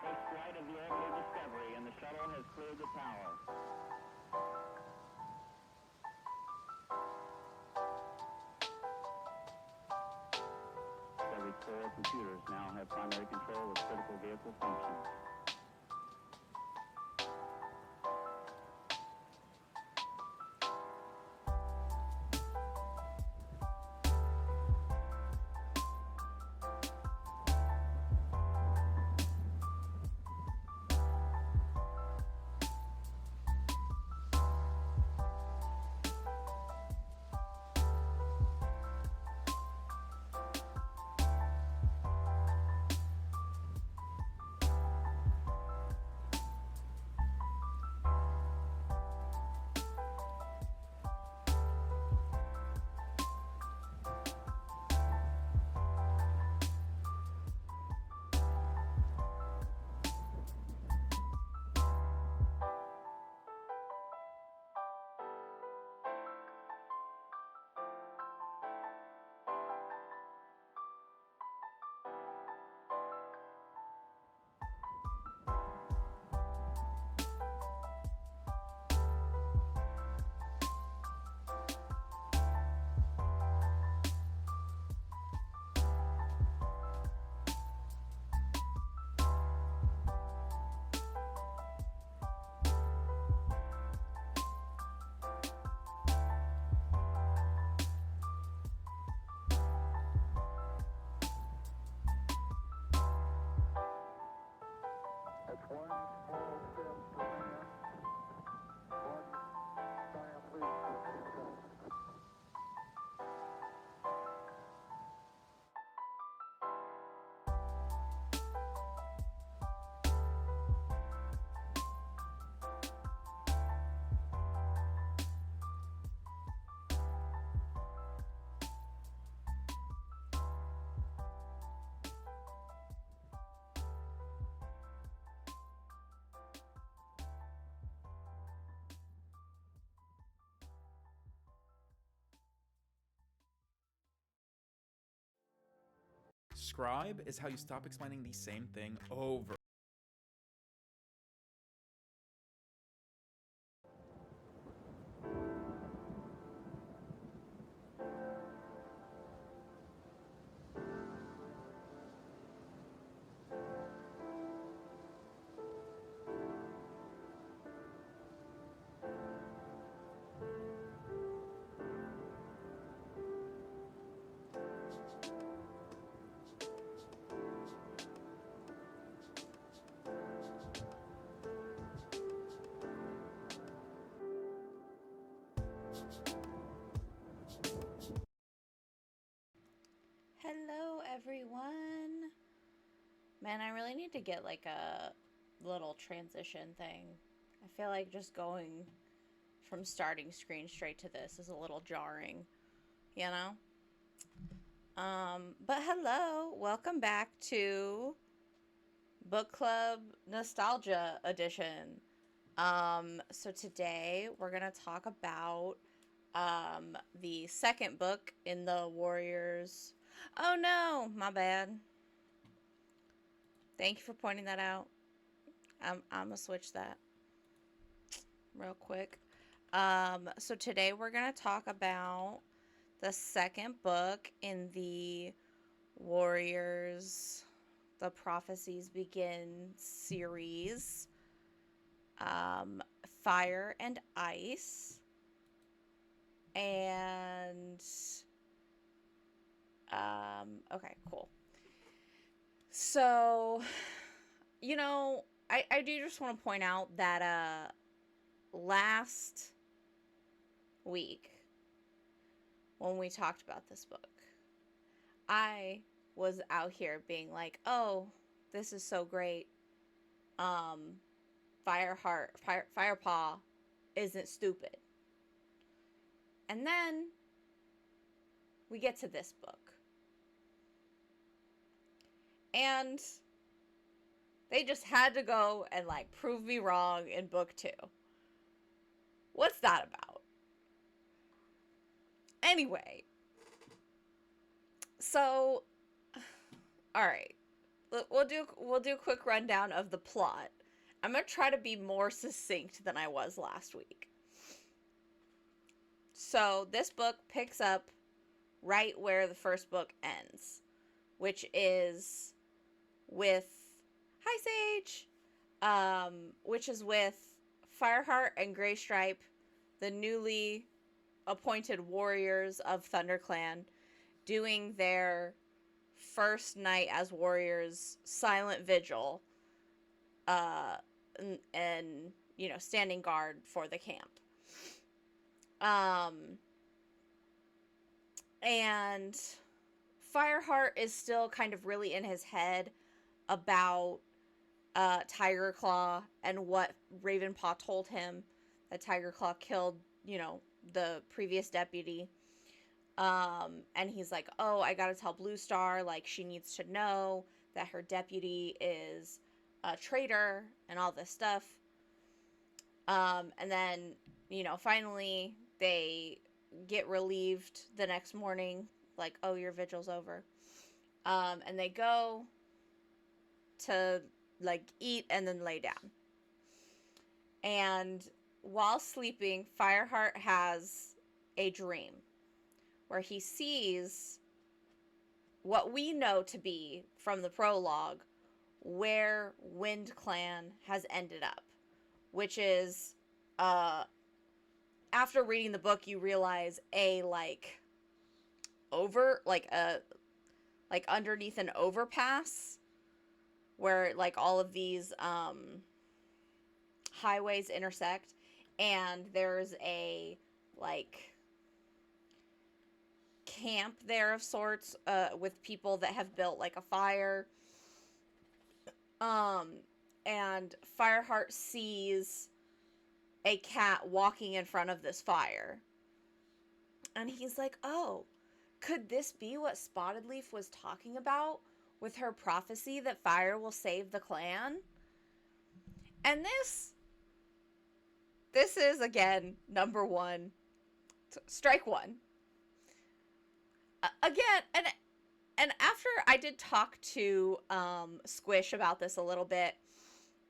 First flight of the orbital Discovery, and the shuttle has cleared the tower. Discovery's core computers now have primary control of critical vehicle functions. That's one small step for man, one giant leap for mankind. Scribe is how you stop explaining the same thing over. Hello, everyone. Man, I really need to get like a little transition thing. I feel like just going from starting screen straight to this is a little jarring, you know? But hello, welcome back to Book Club Nostalgia Edition. So today we're gonna talk about the second book in the Warriors. Oh no, my bad. Thank you for pointing that out. I'm gonna switch that real quick. So today we're gonna talk about the second book in the Warriors, the Prophecies Begin series, Fire and Ice, and okay, cool. So, I do just want to point out that last week when we talked about this book, I was out here being like, "Oh, this is so great. Um, Firepaw isn't stupid." And then we get to this book, and they just had to go and like prove me wrong in book 2. What's that about? Anyway, so all right. we'll do a quick rundown of the plot. I'm gonna try to be more succinct than I was last week. So this book picks up right where the first book ends, which is with Hi Sage, which is with Fireheart and Greystripe, the newly appointed warriors of ThunderClan, doing their first night as warriors silent vigil, and you know, standing guard for the camp. And Fireheart is still kind of really in his head about Tiger Claw and what Ravenpaw told him, that Tiger Claw killed, you know, the previous deputy. And he's like, oh, I gotta tell Blue Star, like, she needs to know that her deputy is a traitor and all this stuff. And then, you know, finally they get relieved the next morning, like, oh, your vigil's over. And they go to, like, eat and then lay down. And while sleeping, Fireheart has a dream where he sees what we know to be, from the prologue, where Wind Clan has ended up. Which is, after reading the book, you realize underneath an overpass, where, like, all of these, highways intersect, and there's a, like, camp there of sorts, with people that have built, like, a fire. And Fireheart sees a cat walking in front of this fire. And he's like, oh, could this be what Spotted Leaf was talking about with her prophecy that fire will save the clan? And this is, again, number one. Strike one. Again, and after I did talk to Squish about this a little bit,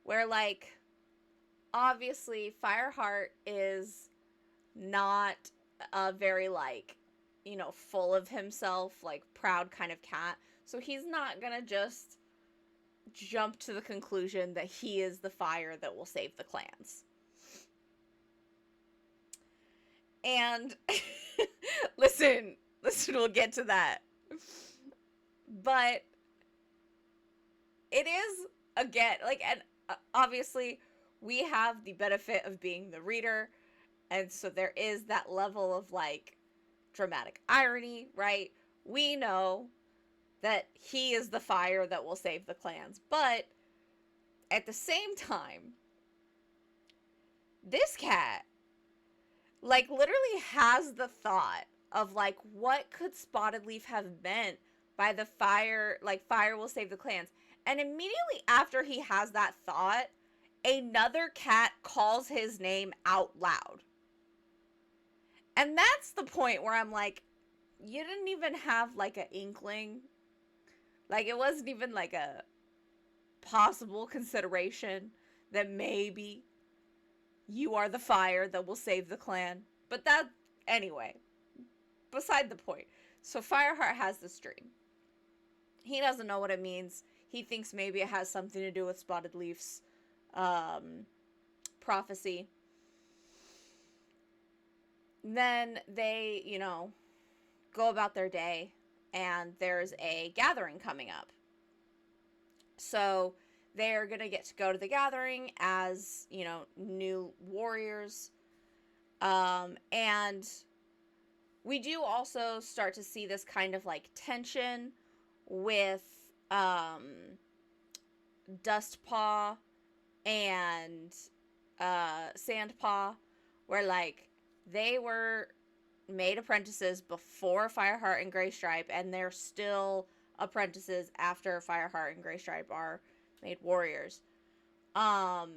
where, like, obviously Fireheart is not a very, like, you know, full of himself, like, proud kind of cat. So he's not gonna just jump to the conclusion that he is the fire that will save the clans. And listen, we'll get to that. But it is, again, like, and obviously we have the benefit of being the reader, and so there is that level of, like, dramatic irony, right? We know that he is the fire that will save the clans, but at the same time, this cat, like, literally has the thought of, like, what could Spotted Leaf have meant by the fire, like, fire will save the clans. And immediately after he has that thought, another cat calls his name out loud. And that's the point where I'm like, you didn't even have, like, an inkling. Like, it wasn't even, like, a possible consideration that maybe you are the fire that will save the clan. But that, anyway, beside the point. So Fireheart has this dream. He doesn't know what it means. He thinks maybe it has something to do with Spotted Leaf's prophecy. Then they, you know, go about their day, and there's a gathering coming up. So they're going to get to go to the gathering as, you know, new warriors. And we do also start to see this kind of, like, tension with Dustpaw and Sandpaw, where, like, they were made apprentices before Fireheart and Greystripe, and they're still apprentices after Fireheart and Greystripe are made warriors. But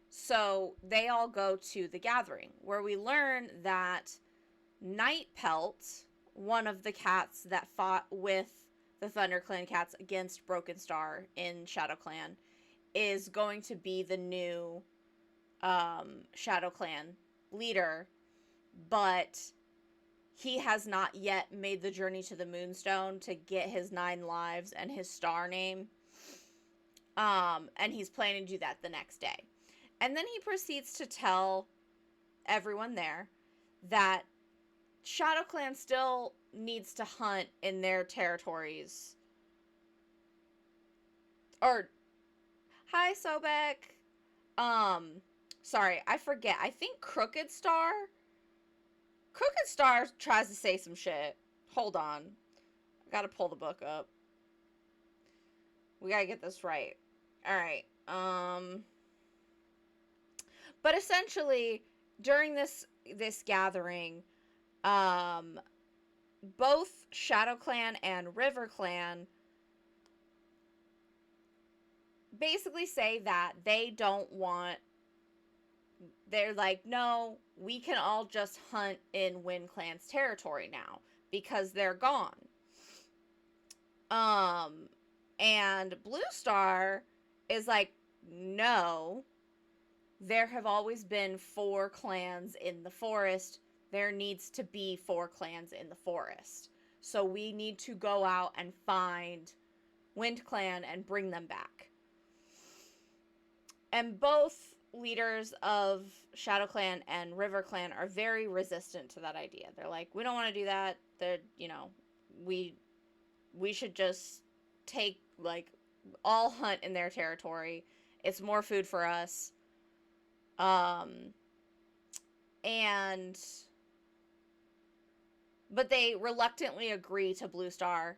so they all go to the gathering, where we learn that Nightpelt, one of the cats that fought with the ThunderClan cats against Broken Star in ShadowClan, is going to be the new ShadowClan leader, but he has not yet made the journey to the Moonstone to get his 9 lives and his star name. And he's planning to do that the next day. And then he proceeds to tell everyone there that ShadowClan still needs to hunt in their territories. Or, hi, Sobek. Sorry, I forget. I think Crooked Star tries to say some shit. Hold on. I gotta pull the book up. We gotta get this right. Alright, but essentially, during this gathering, both ShadowClan and RiverClan basically say that they don't want... They're like, no, we can all just hunt in WindClan's territory now, because they're gone. And Blue Star is like, no, there have always been 4 clans in the forest. There needs to be 4 clans in the forest. So we need to go out and find WindClan and bring them back. And both leaders of ShadowClan and RiverClan are very resistant to that idea. They're like, we don't want to do that. We should just take, like, all hunt in their territory. It's more food for us. But they reluctantly agree to Blue Star,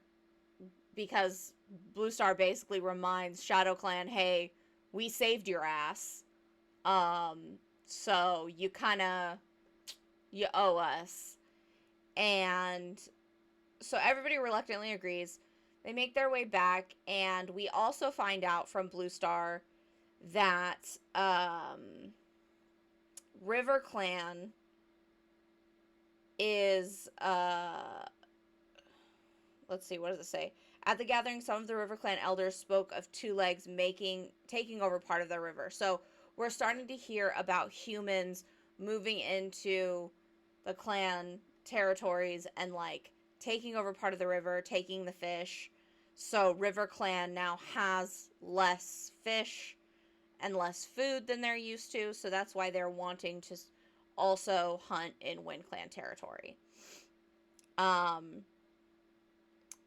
because Blue Star basically reminds ShadowClan, hey, we saved your ass. So you owe us. And so everybody reluctantly agrees. They make their way back, and we also find out from Blue Star that RiverClan is let's see, what does it say? At the gathering, some of the RiverClan elders spoke of Two Legs taking over part of the river. So we're starting to hear about humans moving into the clan territories and, like, taking over part of the river, taking the fish. So RiverClan now has less fish and less food than they're used to. So that's why they're wanting to also hunt in WindClan territory.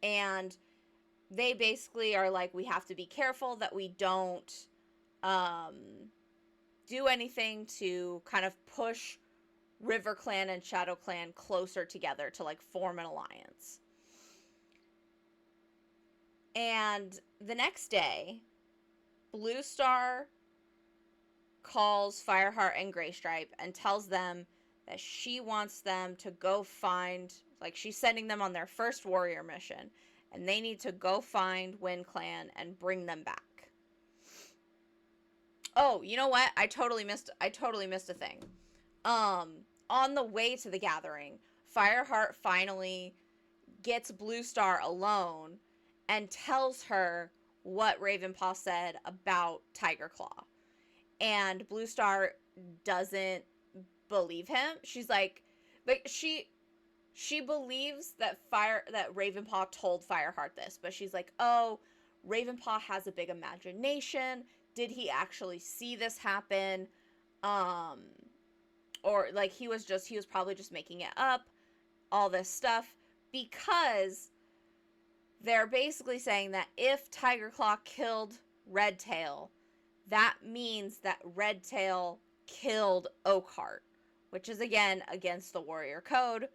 And they basically are like, we have to be careful that we don't do anything to kind of push RiverClan and ShadowClan closer together to, like, form an alliance. And the next day, Blue Star calls Fireheart and Graystripe and tells them that she wants them to go find, like, she's sending them on their first warrior mission, and they need to go find WindClan and bring them back. Oh, you know what? I totally missed a thing. On the way to the gathering, Fireheart finally gets Blue Star alone and tells her what Ravenpaw said about Tiger Claw. And Blue Star doesn't believe him. She's like, but she believes that Ravenpaw told Fireheart this, but she's like, oh, Ravenpaw has a big imagination. Did he actually see this happen? Or, like, he was probably just making it up, all this stuff, because they're basically saying that if Tiger Claw killed Redtail, that means that Redtail killed Oakheart, which is, again, against the Warrior Code.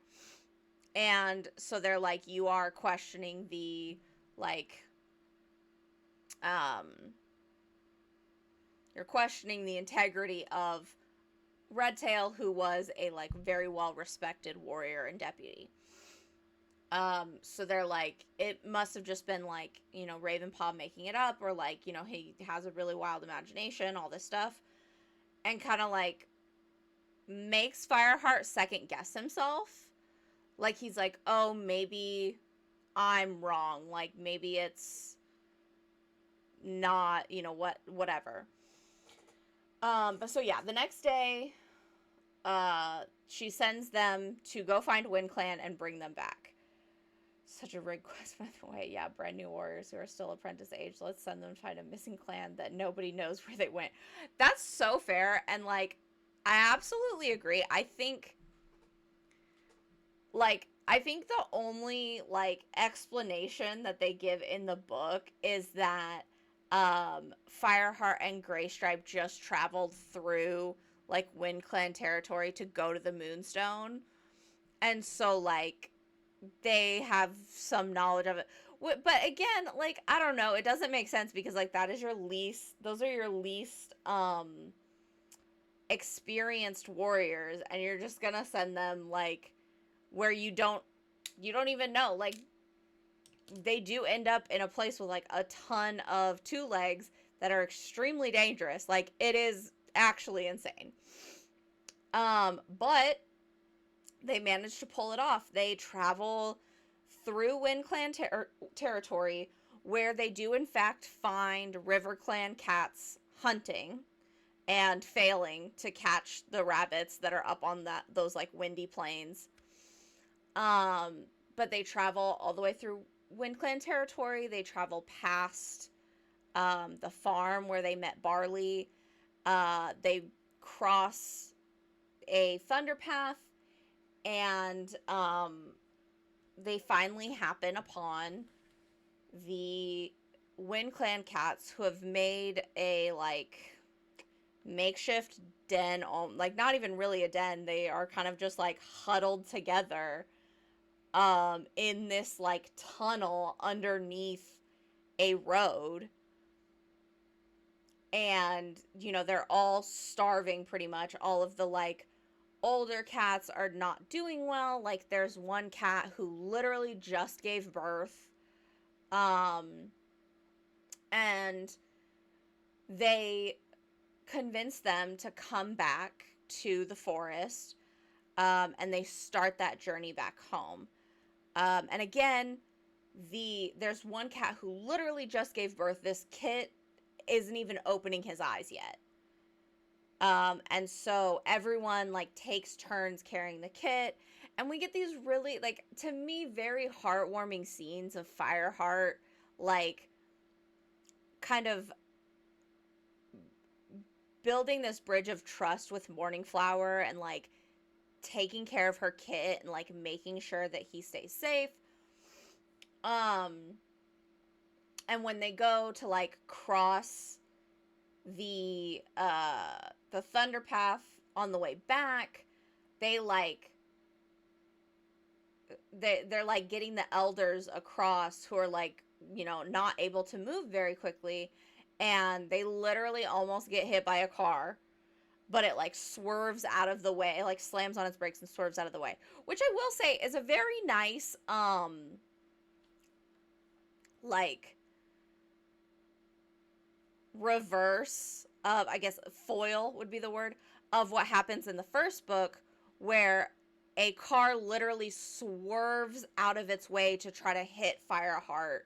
And so they're like, you are questioning the, like, you're questioning the integrity of Redtail, who was a, like, very well-respected warrior and deputy. So they're like, it must have just been, like, you know, Ravenpaw making it up, or, like, you know, he has a really wild imagination, all this stuff. And kind of, like, makes Fireheart second-guess himself. Like, he's like, oh, maybe I'm wrong. Like, maybe it's not, whatever. But so yeah, the next day, she sends them to go find WindClan and bring them back. Such a rigged quest, by the way. Yeah, brand new warriors who are still apprentice age. Let's send them to find a missing clan that nobody knows where they went. That's so fair, and like, I absolutely agree. I think the only like explanation that they give in the book is that Fireheart and Greystripe just traveled through like WindClan territory to go to the Moonstone, and so like they have some knowledge of it. But again, like, I don't know, it doesn't make sense because like those are your least experienced warriors, and you're just gonna send them like where you don't even know. Like, they do end up in a place with like a ton of two legs that are extremely dangerous. Like, it is actually insane. But they managed to pull it off. They travel through WindClan territory, where they do in fact find RiverClan cats hunting and failing to catch the rabbits that are up on those like windy plains. But they travel all the way through WindClan territory. They travel past the farm where they met Barley. They cross a thunder path, and they finally happen upon the WindClan cats, who have made a like makeshift den, like not even really a den. They are kind of just like huddled together in this like tunnel underneath a road. And they're all starving pretty much. All of the like older cats are not doing well. Like, there's one cat who literally just gave birth, and they convince them to come back to the forest, and they start that journey back home. And again, there's one cat who literally just gave birth. This kit isn't even opening his eyes yet. And so everyone like takes turns carrying the kit, and we get these really, like, to me, very heartwarming scenes of Fireheart like kind of building this bridge of trust with Morningflower, and like taking care of her kit and like making sure that he stays safe. And when they go to like cross the thunder path on the way back, they're like getting the elders across, who are like, not able to move very quickly, and they literally almost get hit by a car, but it like swerves out of the way, like slams on its brakes and swerves out of the way, which I will say is a very nice like reverse of, I guess foil would be the word, of what happens in the first book, where a car literally swerves out of its way to try to hit Firepaw,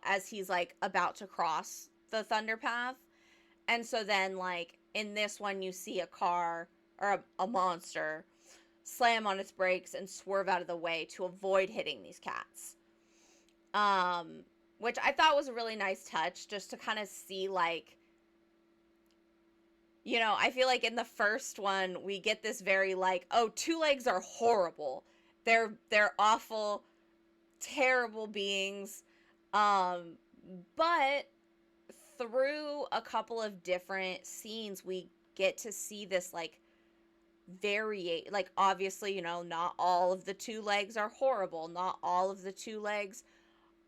as he's like about to cross the thunder path. And so then like in this one, you see a car or a monster slam on its brakes and swerve out of the way to avoid hitting these cats. Which I thought was a really nice touch, just to kind of see like, I feel like in the first one we get this very like, oh, two legs are horrible. They're awful, terrible beings. But through a couple of different scenes, we get to see this like like, obviously, not all of the two legs are horrible. Not all of the two legs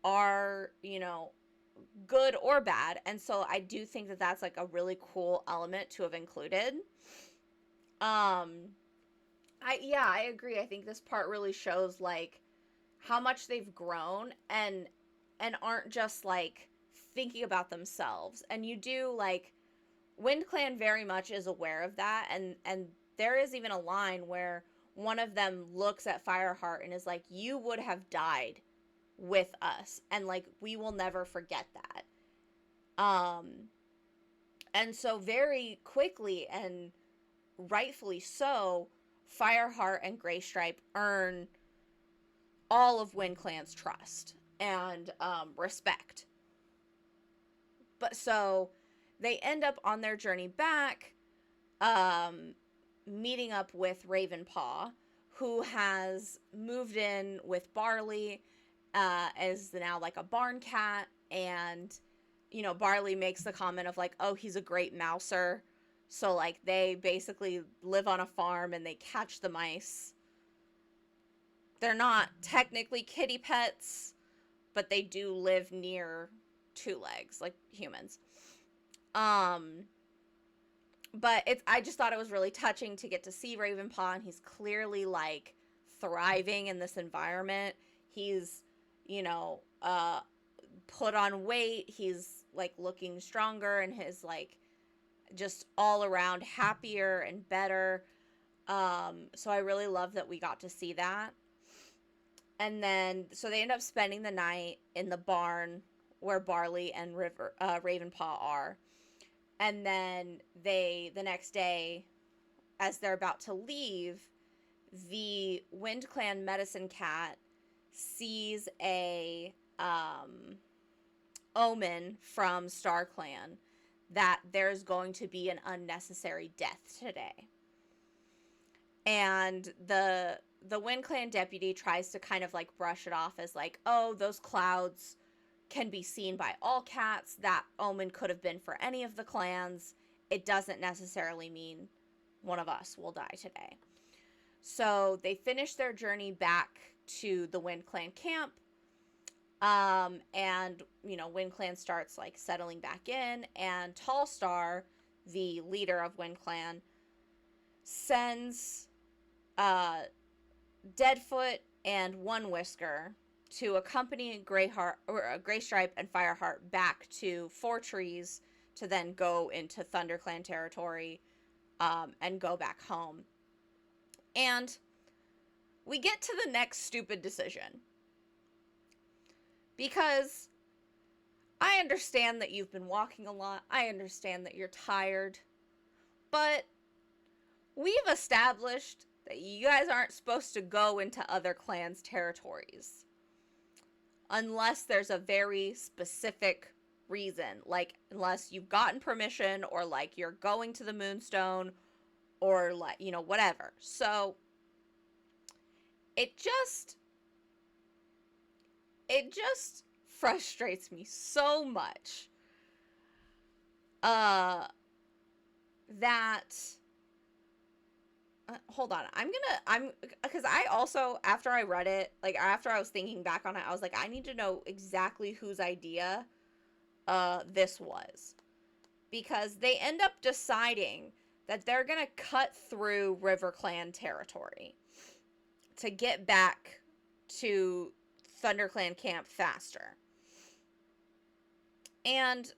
are, good or bad. And so I do think that that's like a really cool element to have included. I agree. I think this part really shows like how much they've grown, and aren't just like thinking about themselves. And you do like, WindClan very much is aware of that, and there is even a line where one of them looks at Fireheart and is like, you would have died with us, and like we will never forget that. And so very quickly and rightfully so, Fireheart and Graystripe earn all of WindClan's trust and respect. But so they end up on their journey back, meeting up with Ravenpaw, who has moved in with Barley as now like a barn cat. And, you know, Barley makes the comment of like, oh, he's a great mouser. So like they basically live on a farm and they catch the mice. They're not technically kitty pets, but they do live near two legs like humans. But I just thought it was really touching to get to see Ravenpaw, and he's clearly like thriving in this environment. He's, you know, put on weight. He's like looking stronger, and his like just all around happier and better. So I really love that we got to see that. And then so they end up spending the night in the barn where Barley and Ravenpaw are. And then the next day, as they're about to leave, the WindClan medicine cat sees a omen from StarClan that there's going to be an unnecessary death today. And the WindClan deputy tries to kind of like brush it off as like, oh, those clouds can be seen by all cats. That omen could have been for any of the clans. It doesn't necessarily mean one of us will die today. So they finish their journey back to the WindClan camp. And, you know, WindClan starts like settling back in, and Tallstar, the leader of WindClan, sends Deadfoot and One Whisker to accompany Graystripe and Fireheart back to Four Trees to then go into ThunderClan territory and go back home. And we get to the next stupid decision. Because I understand that you've been walking a lot. I understand that you're tired. But we've established that you guys aren't supposed to go into other clans' territories unless there's a very specific reason. Like, unless you've gotten permission, or like you're going to the Moonstone, or like, you know, whatever. So it just frustrates me so much that hold on, because I also, after I read it, like after I was thinking back on it, I was like, I need to know exactly whose idea this was, because they end up deciding that they're gonna cut through RiverClan territory to get back to ThunderClan camp faster. And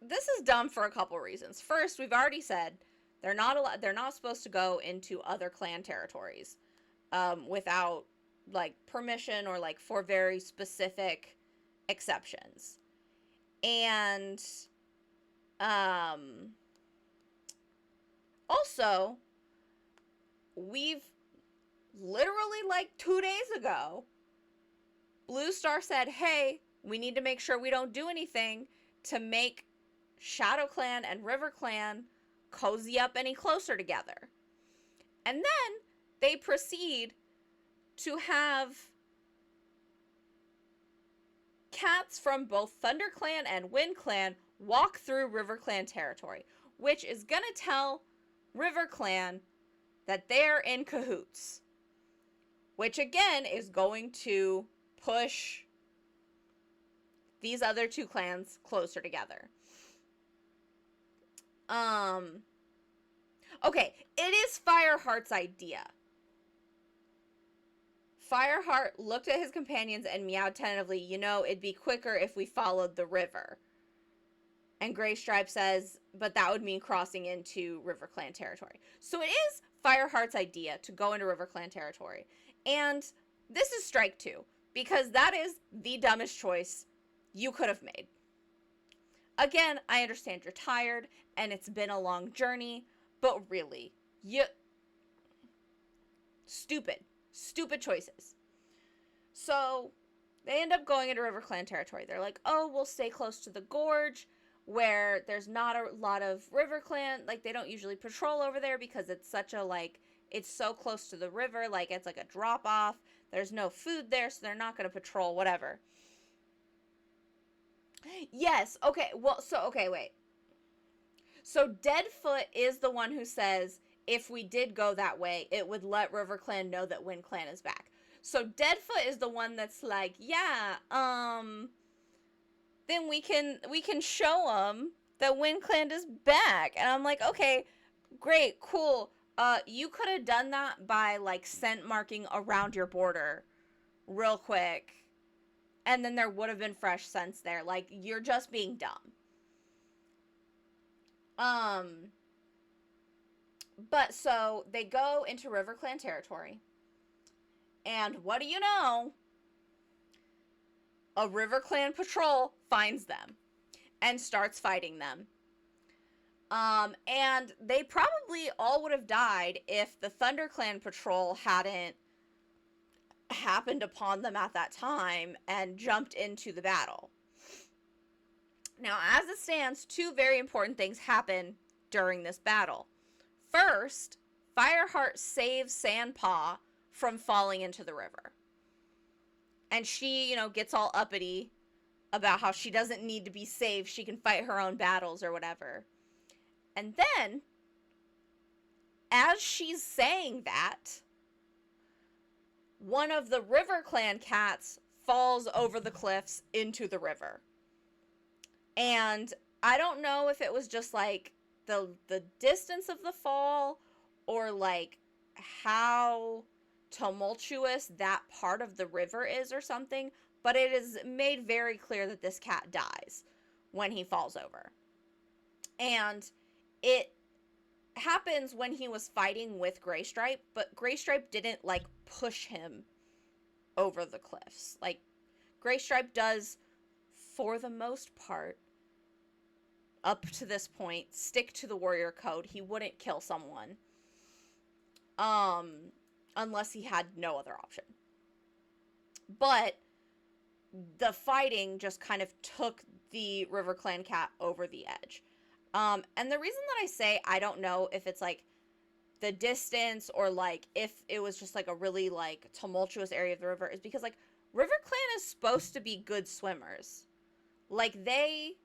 this is dumb for a couple reasons. First, we've already said they're not supposed to go into other clan territories without like permission, or like for very specific exceptions. And also, we've literally like 2 days ago, Blue Star said, hey, we need to make sure we don't do anything to make ShadowClan and RiverClan cozy up any closer together. And then they proceed to have cats from both ThunderClan and WindClan walk through RiverClan territory, which is going to tell RiverClan that they're in cahoots, which again is going to push these other two clans closer together. Okay, it is Fireheart's idea. Fireheart looked at his companions and meowed tentatively, you know, it'd be quicker if we followed the river. And Gray Stripe says, but that would mean crossing into River Clan territory. So it is Fireheart's idea to go into River Clan territory. And this is strike 2, because that is the dumbest choice you could have made. Again, I understand you're tired and it's been a long journey, but really, stupid choices. So they end up going into River Clan territory. They're like, oh, we'll stay close to the gorge where there's not a lot of River Clan. Like, they don't usually patrol over there because it's such a, like, it's so close to the river. Like, it's like a drop off. There's no food there, so they're not going to patrol, whatever. Yes, okay, well, so, okay, wait. So Deadfoot is the one who says, if we did go that way, it would let River Clan know that Wind Clan is back. So Deadfoot is the one that's like, yeah, then we can show them that Wind Clan is back. And I'm like, okay, great, cool. You could have done that by, like, scent marking around your border real quick. And then there would have been fresh scents there. Like, you're just being dumb. But so they go into River Clan territory. And what do you know? A River Clan patrol finds them and starts fighting them. And they probably all would have died if the Thunder Clan patrol hadn't happened upon them at that time and jumped into the battle. Now, as it stands, 2 very important things happen during this battle. First, Fireheart saves Sandpaw from falling into the river. And she, gets all uppity about how she doesn't need to be saved. She can fight her own battles or whatever. And then, as she's saying that, one of the River Clan cats falls over the cliffs into the river. And I don't know if it was just, like, the distance of the fall or, like, how tumultuous that part of the river is or something, but it is made very clear that this cat dies when he falls over. And it happens when he was fighting with Graystripe, but Graystripe didn't, like, push him over the cliffs. Like, Graystripe does, for the most part, up to this point, stick to the warrior code. He wouldn't kill someone. Unless he had no other option. But the fighting just kind of took the River Clan cat over the edge. And the reason that I say I don't know if it's, like, the distance or, like, if it was just, like, a really, like, tumultuous area of the river is because, like, River Clan is supposed to be good swimmers. Like, their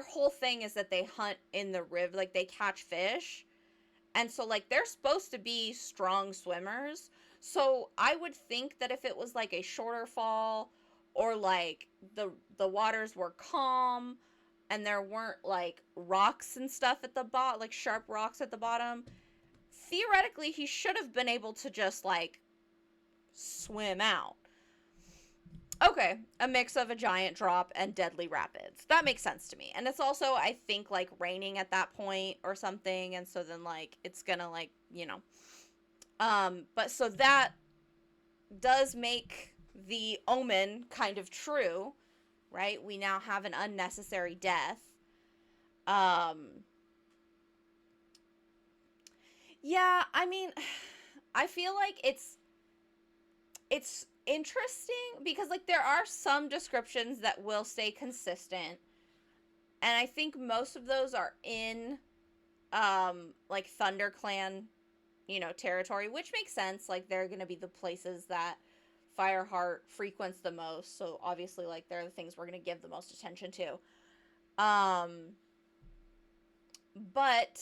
whole thing is that they hunt in the river, like, they catch fish. And so, like, they're supposed to be strong swimmers. So I would think that if it was, like, a shorter fall or, like, the waters were calm and there weren't, like, rocks and stuff at the bottom, like, sharp rocks at the bottom, theoretically he should have been able to just, like, swim out. Okay, a mix of a giant drop and deadly rapids. That makes sense to me. And it's also, I think, like, raining at that point or something, and so then, like, it's gonna, like, but so that does make the omen kind of true, right? We now have an unnecessary death. Yeah, I mean, I feel like it's interesting because, like, there are some descriptions that will stay consistent, and I think most of those are in like Thunder Clan territory, which makes sense. Like, they're gonna be the places that Fireheart frequents the most, so obviously, like, they're the things we're gonna give the most attention to. But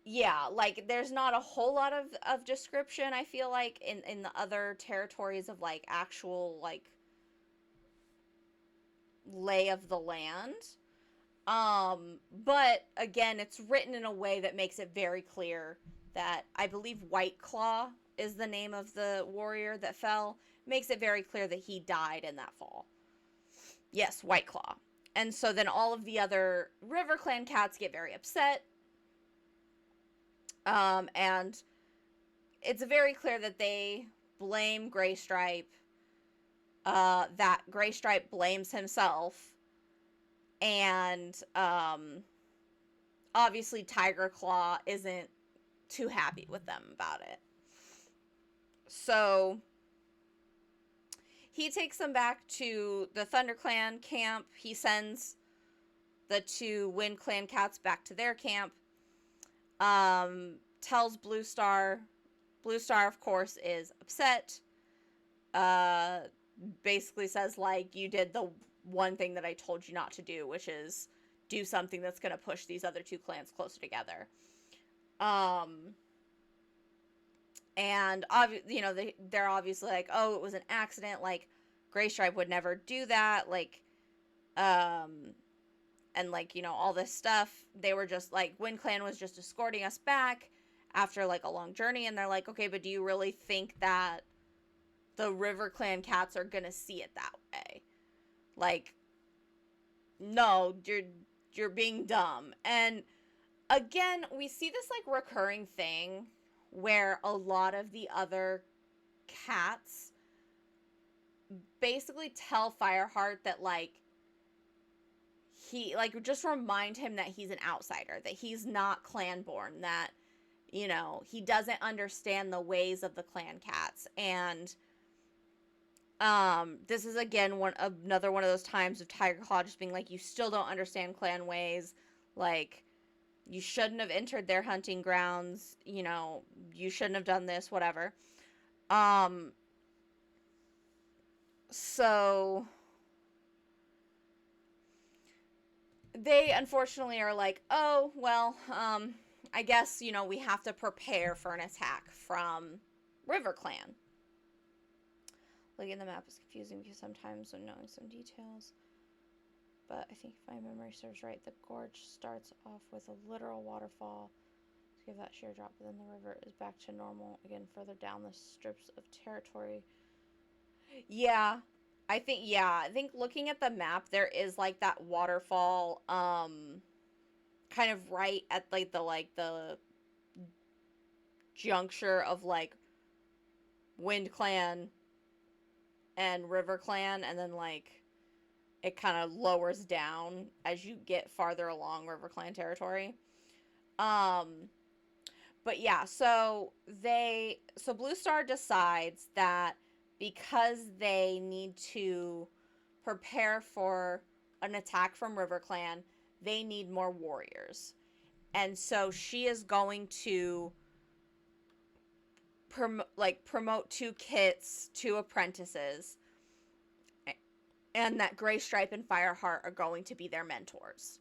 yeah, like, there's not a whole lot of description, I feel like, in the other territories of, like, actual, like, lay of the land. But, again, it's written in a way that makes it very clear that, I believe White Claw is the name of the warrior that fell, makes it very clear that he died in that fall. Yes, White Claw. And so then all of the other River Clan cats get very upset. And it's very clear that they blame Graystripe. That Graystripe blames himself. And obviously Tiger Claw isn't too happy with them about it. So he takes them back to the Thunder Clan camp. He sends the two Wind Clan cats back to their camp. Tells Blue Star. Blue Star, of course, is upset. Basically says, like, you did the one thing that I told you not to do, which is do something that's going to push these other two clans closer together. And you know, they're obviously like, oh, it was an accident. Like, Graystripe would never do that. Like, and like, you know, all this stuff. They were just like, Wind Clan was just escorting us back after like a long journey. And they're like, okay, but do you really think that the River Clan cats are gonna see it that way? Like, no, you're being dumb. And again, we see this like recurring thing where a lot of the other cats basically tell Fireheart that, like, he, like, just remind him that he's an outsider, that he's not clan-born, that, you know, he doesn't understand the ways of the clan cats. And this is, again, another one of those times of Tiger Claw just being like, you still don't understand clan ways, like, you shouldn't have entered their hunting grounds, you know, you shouldn't have done this, whatever. So they unfortunately are like, oh, well, I guess, you know, we have to prepare for an attack from River Clan. Looking at the map is confusing because sometimes when knowing some details. But I think if my memory serves right, the gorge starts off with a literal waterfall to give that sheer drop, but then the river is back to normal again further down the strips of territory. Yeah, I think looking at the map, there is like that waterfall, kind of right at like the juncture of like Wind Clan and River Clan, and then like it kind of lowers down as you get farther along River Clan territory. But yeah, so Blue Star decides that because they need to prepare for an attack from River Clan, they need more warriors. And so she is going to promote 2 kits, 2 apprentices, and that Graystripe and Fireheart are going to be their mentors.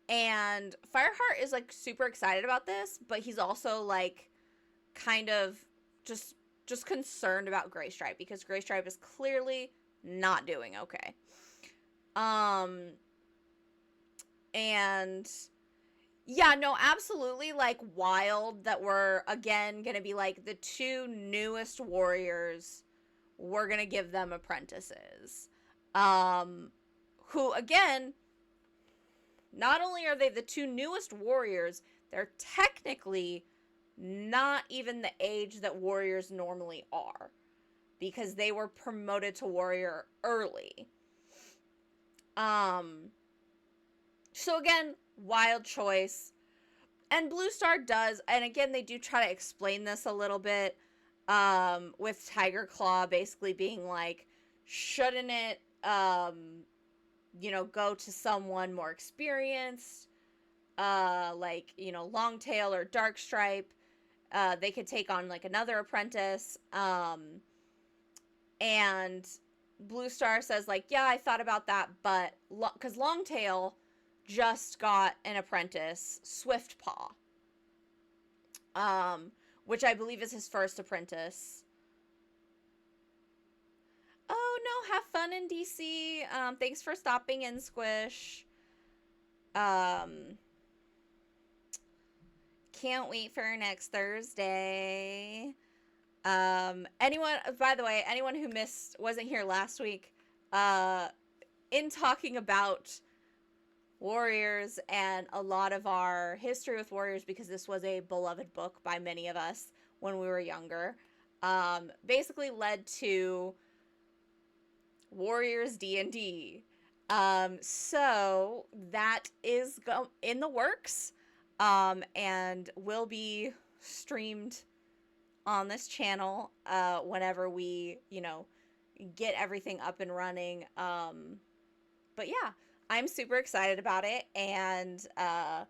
And Fireheart is like super excited about this, but he's also like kind of just concerned about Graystripe because Graystripe is clearly not doing okay. And yeah, no, absolutely, like, wild that we're again gonna be like the 2 newest warriors. We're gonna give them apprentices, who, again, not only are they the 2 newest warriors, they're technically not even the age that warriors normally are, because they were promoted to warrior early. So again, wild choice. And Blue Star does, and again, they do try to explain this a little bit, with Tiger Claw basically being like, shouldn't it, you know, go to someone more experienced, like, you know, Longtail or Darkstripe, they could take on, like, another apprentice, and Blue Star says, like, yeah, I thought about that, but, because Longtail just got an apprentice, Swiftpaw, which I believe is his first apprentice. Oh, no, have fun in DC. Thanks for stopping in, Squish. Can't wait for next Thursday. Anyone, by the way, anyone who wasn't here last week, in talking about warriors and a lot of our history with warriors, because this was a beloved book by many of us when we were younger, basically led to Warriors D&D. So that is in the works, and will be streamed on this channel whenever we, get everything up and running. But yeah, I'm super excited about it, and I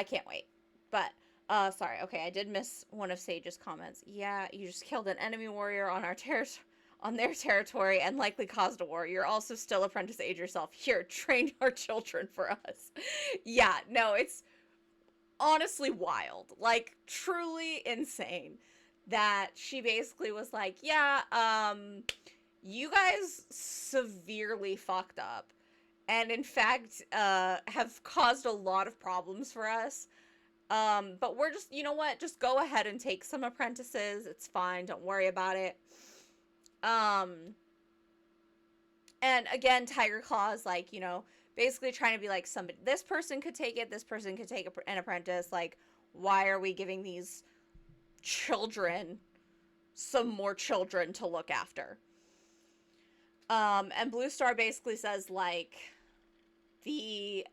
can't wait. But sorry, okay, I did miss one of Sage's comments. Yeah, you just killed an enemy warrior on our on their territory and likely caused a war. You're also still apprentice age yourself. Here, train our children for us. Yeah, no, it's honestly wild. Like, truly insane that she basically was like, yeah, you guys severely fucked up. And in fact, have caused a lot of problems for us. But we're just, you know what? Just go ahead and take some apprentices. It's fine. Don't worry about it. And again, Tiger Claw is like, basically trying to be like, somebody, this person could take it, this person could take an apprentice. Like, why are we giving these children some more children to look after? And Blue Star basically says, like, some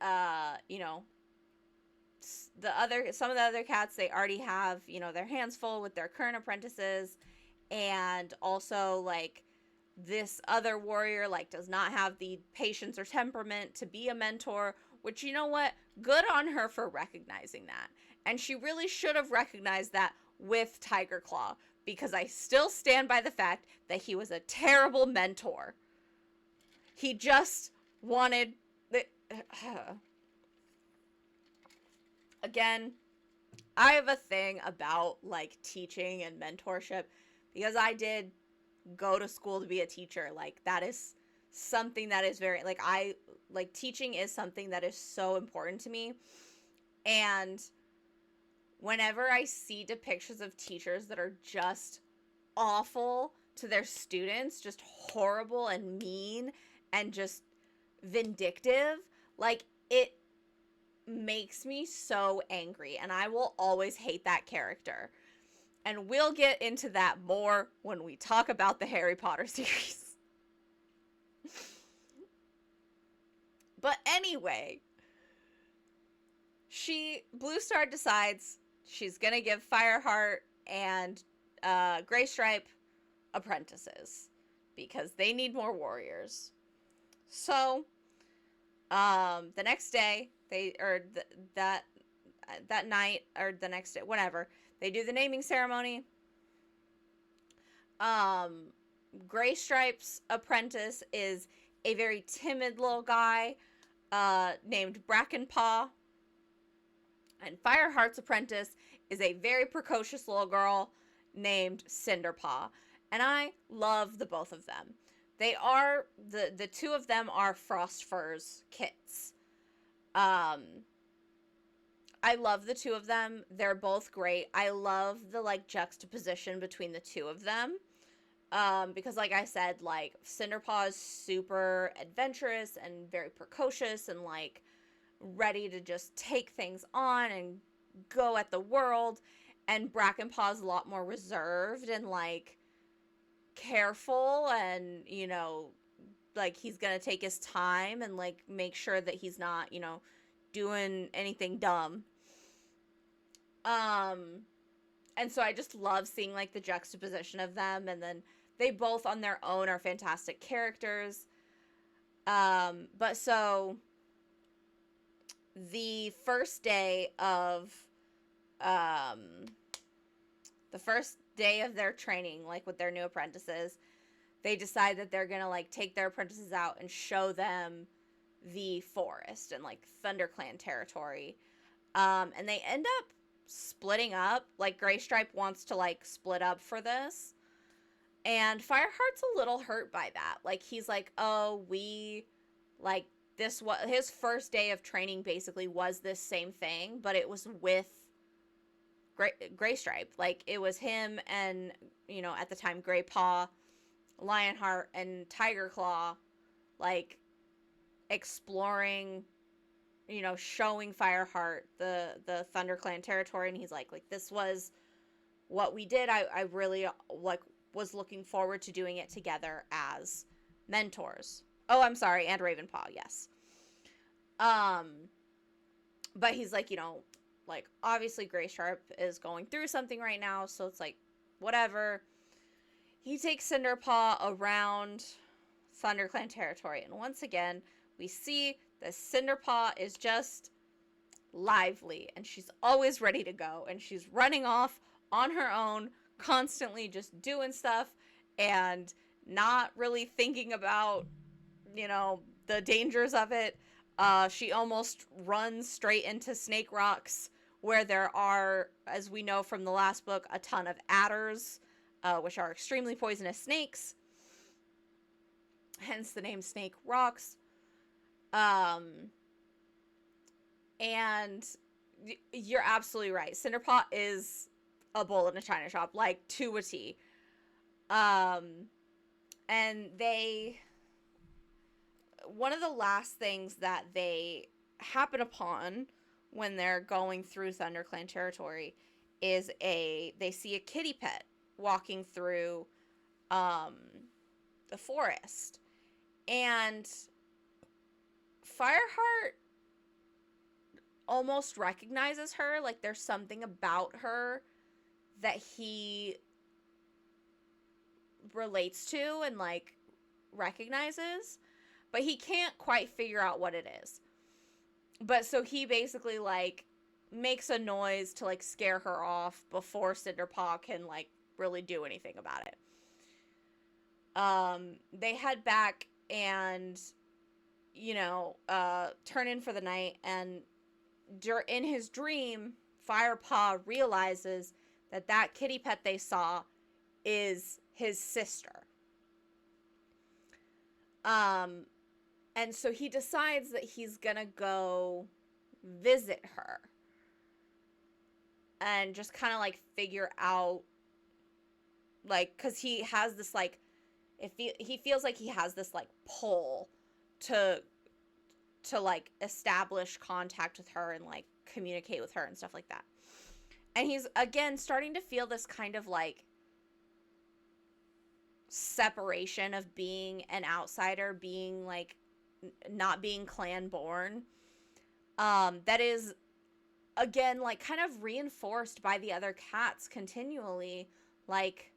of the other cats, they already have, their hands full with their current apprentices, and also, like, this other warrior, like, does not have the patience or temperament to be a mentor, which, you know what? Good on her for recognizing that. And she really should have recognized that with Tiger Claw, because I still stand by the fact that he was a terrible mentor. He just wanted the... Again, I have a thing about, like, teaching and mentorship, because I did go to school to be a teacher. Like, that is something that is very, like, teaching is something that is so important to me. And whenever I see depictions of teachers that are just awful to their students, just horrible and mean and just vindictive, like, it makes me so angry, and I will always hate that character. And we'll get into that more when we talk about the Harry Potter series. But anyway, Blue Star decides she's gonna give Fireheart and Gray Stripe apprentices, because they need more warriors. So, the next day, that night, or the next day, whatever, they do the naming ceremony. Gray Stripe's apprentice is a very timid little guy named Brackenpaw. And Fireheart's apprentice is a very precocious little girl named Cinderpaw. And I love the both of them. They are, the two of them are Frostfur's kits. I love the two of them. They're both great. I love the, like, juxtaposition between the two of them. Because, like I said, like, Cinderpaw is super adventurous and very precocious and, like, ready to just take things on and go at the world. And Brackenpaw is a lot more reserved and, like, careful and, like, he's gonna take his time and, like, make sure that he's not, doing anything dumb. And so I just love seeing, like, the juxtaposition of them, and then they both on their own are fantastic characters. But so the first day of their training, like, with their new apprentices, they decide that they're gonna, like, take their apprentices out and show them the forest and, like, ThunderClan territory. And they end up splitting up. Like, Gray Stripe wants to, like, split up for this. And Fireheart's a little hurt by that. Like, he's like, oh, his first day of training basically was this same thing, but it was with Gray Stripe. Like, it was him and, at the time, Gray Paw, Lionheart, and Tiger Claw, like, exploring, showing Fireheart the ThunderClan territory, and he's like this was what we did. I really like was looking forward to doing it together as mentors. Oh, I'm sorry, and Ravenpaw, yes. But he's like, like obviously Greystripe is going through something right now, so it's like whatever. He takes Cinderpaw around ThunderClan territory, and once again we see that Cinderpaw is just lively, and she's always ready to go, and she's running off on her own, constantly just doing stuff and not really thinking about, the dangers of it. She almost runs straight into Snake Rocks, where there are, as we know from the last book, a ton of adders, which are extremely poisonous snakes. Hence the name Snake Rocks. And you're absolutely right. Cinderpaw is a bull in a china shop, like to a T. And one of the last things that they happen upon when they're going through ThunderClan territory is they see a kitty pet walking through the forest, and Fireheart almost recognizes her. Like there's something about her that he relates to and like recognizes, but he can't quite figure out what it is. But so he basically like makes a noise to like scare her off before Cinderpaw can like really do anything about it. They head back and turn in for the night, and in his dream, Firepaw realizes that kitty pet they saw is his sister. And so he decides that he's gonna go visit her and just kind of like figure out, like, because he has this like, he feels like he has this like pull to like establish contact with her and like communicate with her and stuff like that. And he's again starting to feel this kind of like separation of being an outsider, being like not being clan born. That is again like kind of reinforced by the other cats continually. Like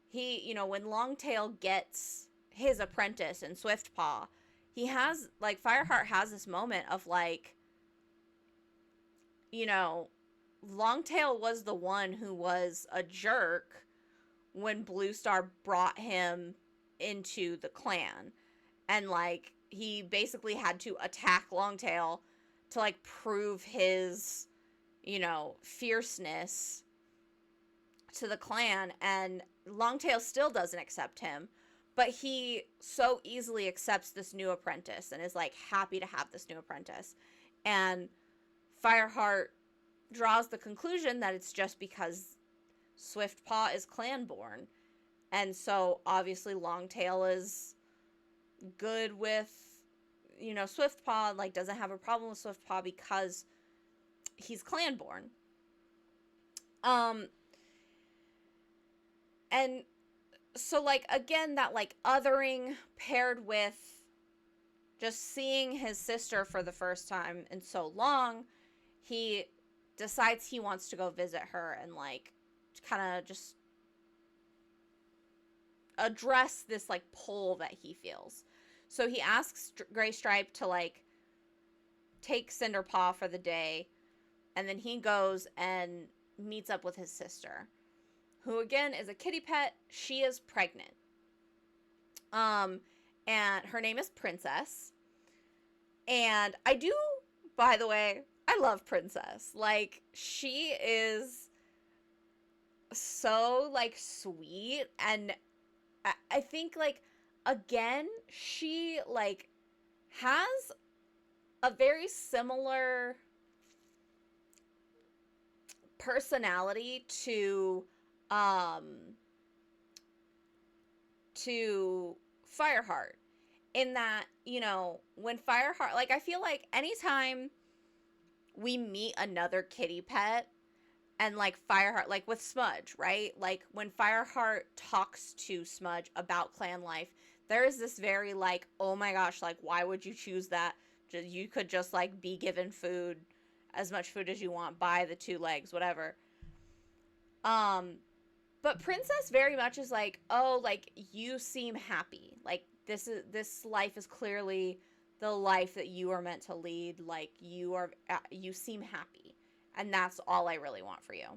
he, when Longtail gets his apprentice in Swiftpaw, he has like Fireheart has this moment of like, Longtail was the one who was a jerk when Bluestar brought him into the clan, and like he basically had to attack Longtail to like prove his fierceness to the clan, and Longtail still doesn't accept him, but he so easily accepts this new apprentice and is like happy to have this new apprentice. And Fireheart draws the conclusion that it's just because Swiftpaw is clan born, and so obviously Longtail is good with Swiftpaw, like doesn't have a problem with Swiftpaw because he's clan born. And so like again that like othering paired with just seeing his sister for the first time in so long, he decides he wants to go visit her and like kind of just address this like pull that he feels. So he asks Greystripe to like take Cinderpaw for the day, and then he goes and meets up with his sister, who again is a kitty pet. She is pregnant. And her name is Princess. And I do, by the way, I love Princess. Like, she is so, like, sweet. And I think, like, again, she, like, has a very similar personality to Fireheart, in that, you know, when Fireheart, like, I feel like anytime we meet another kitty pet, and like Fireheart, like with Smudge, right? Like when Fireheart talks to Smudge about clan life, there is this very like, oh my gosh, like why would you choose that? You could just like be given food, as much food as you want, buy the 2 legs, whatever. Um, but Princess very much is like, oh, like you seem happy. Like this life is clearly the life that you are meant to lead. Like you seem happy, and that's all I really want for you.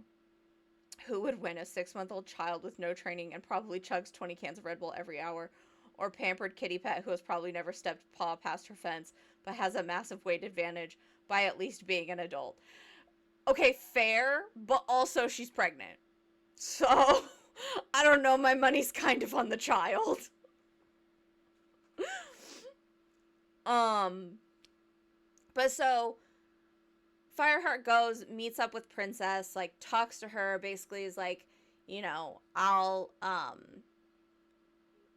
Who would win, a 6-month-old child with no training and probably chugs 20 cans of Red Bull every hour, or pampered kitty pet who has probably never stepped paw past her fence but has a massive weight advantage by at least being an adult? Okay, fair, but also she's pregnant. So, I don't know, my money's kind of on the child. um, but so Fireheart goes, meets up with Princess, like talks to her, basically is like, you know, I'll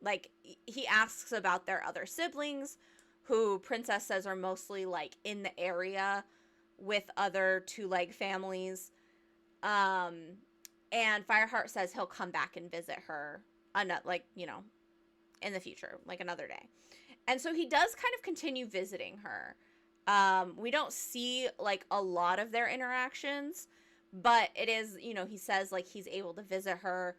like he asks about their other siblings, who Princess says are mostly like in the area with other 2-leg families. Um and Fireheart says he'll come back and visit her like, you know, in the future, like another day. And so he does kind of continue visiting her. We don't see like a lot of their interactions, but it is, you know, he says like he's able to visit her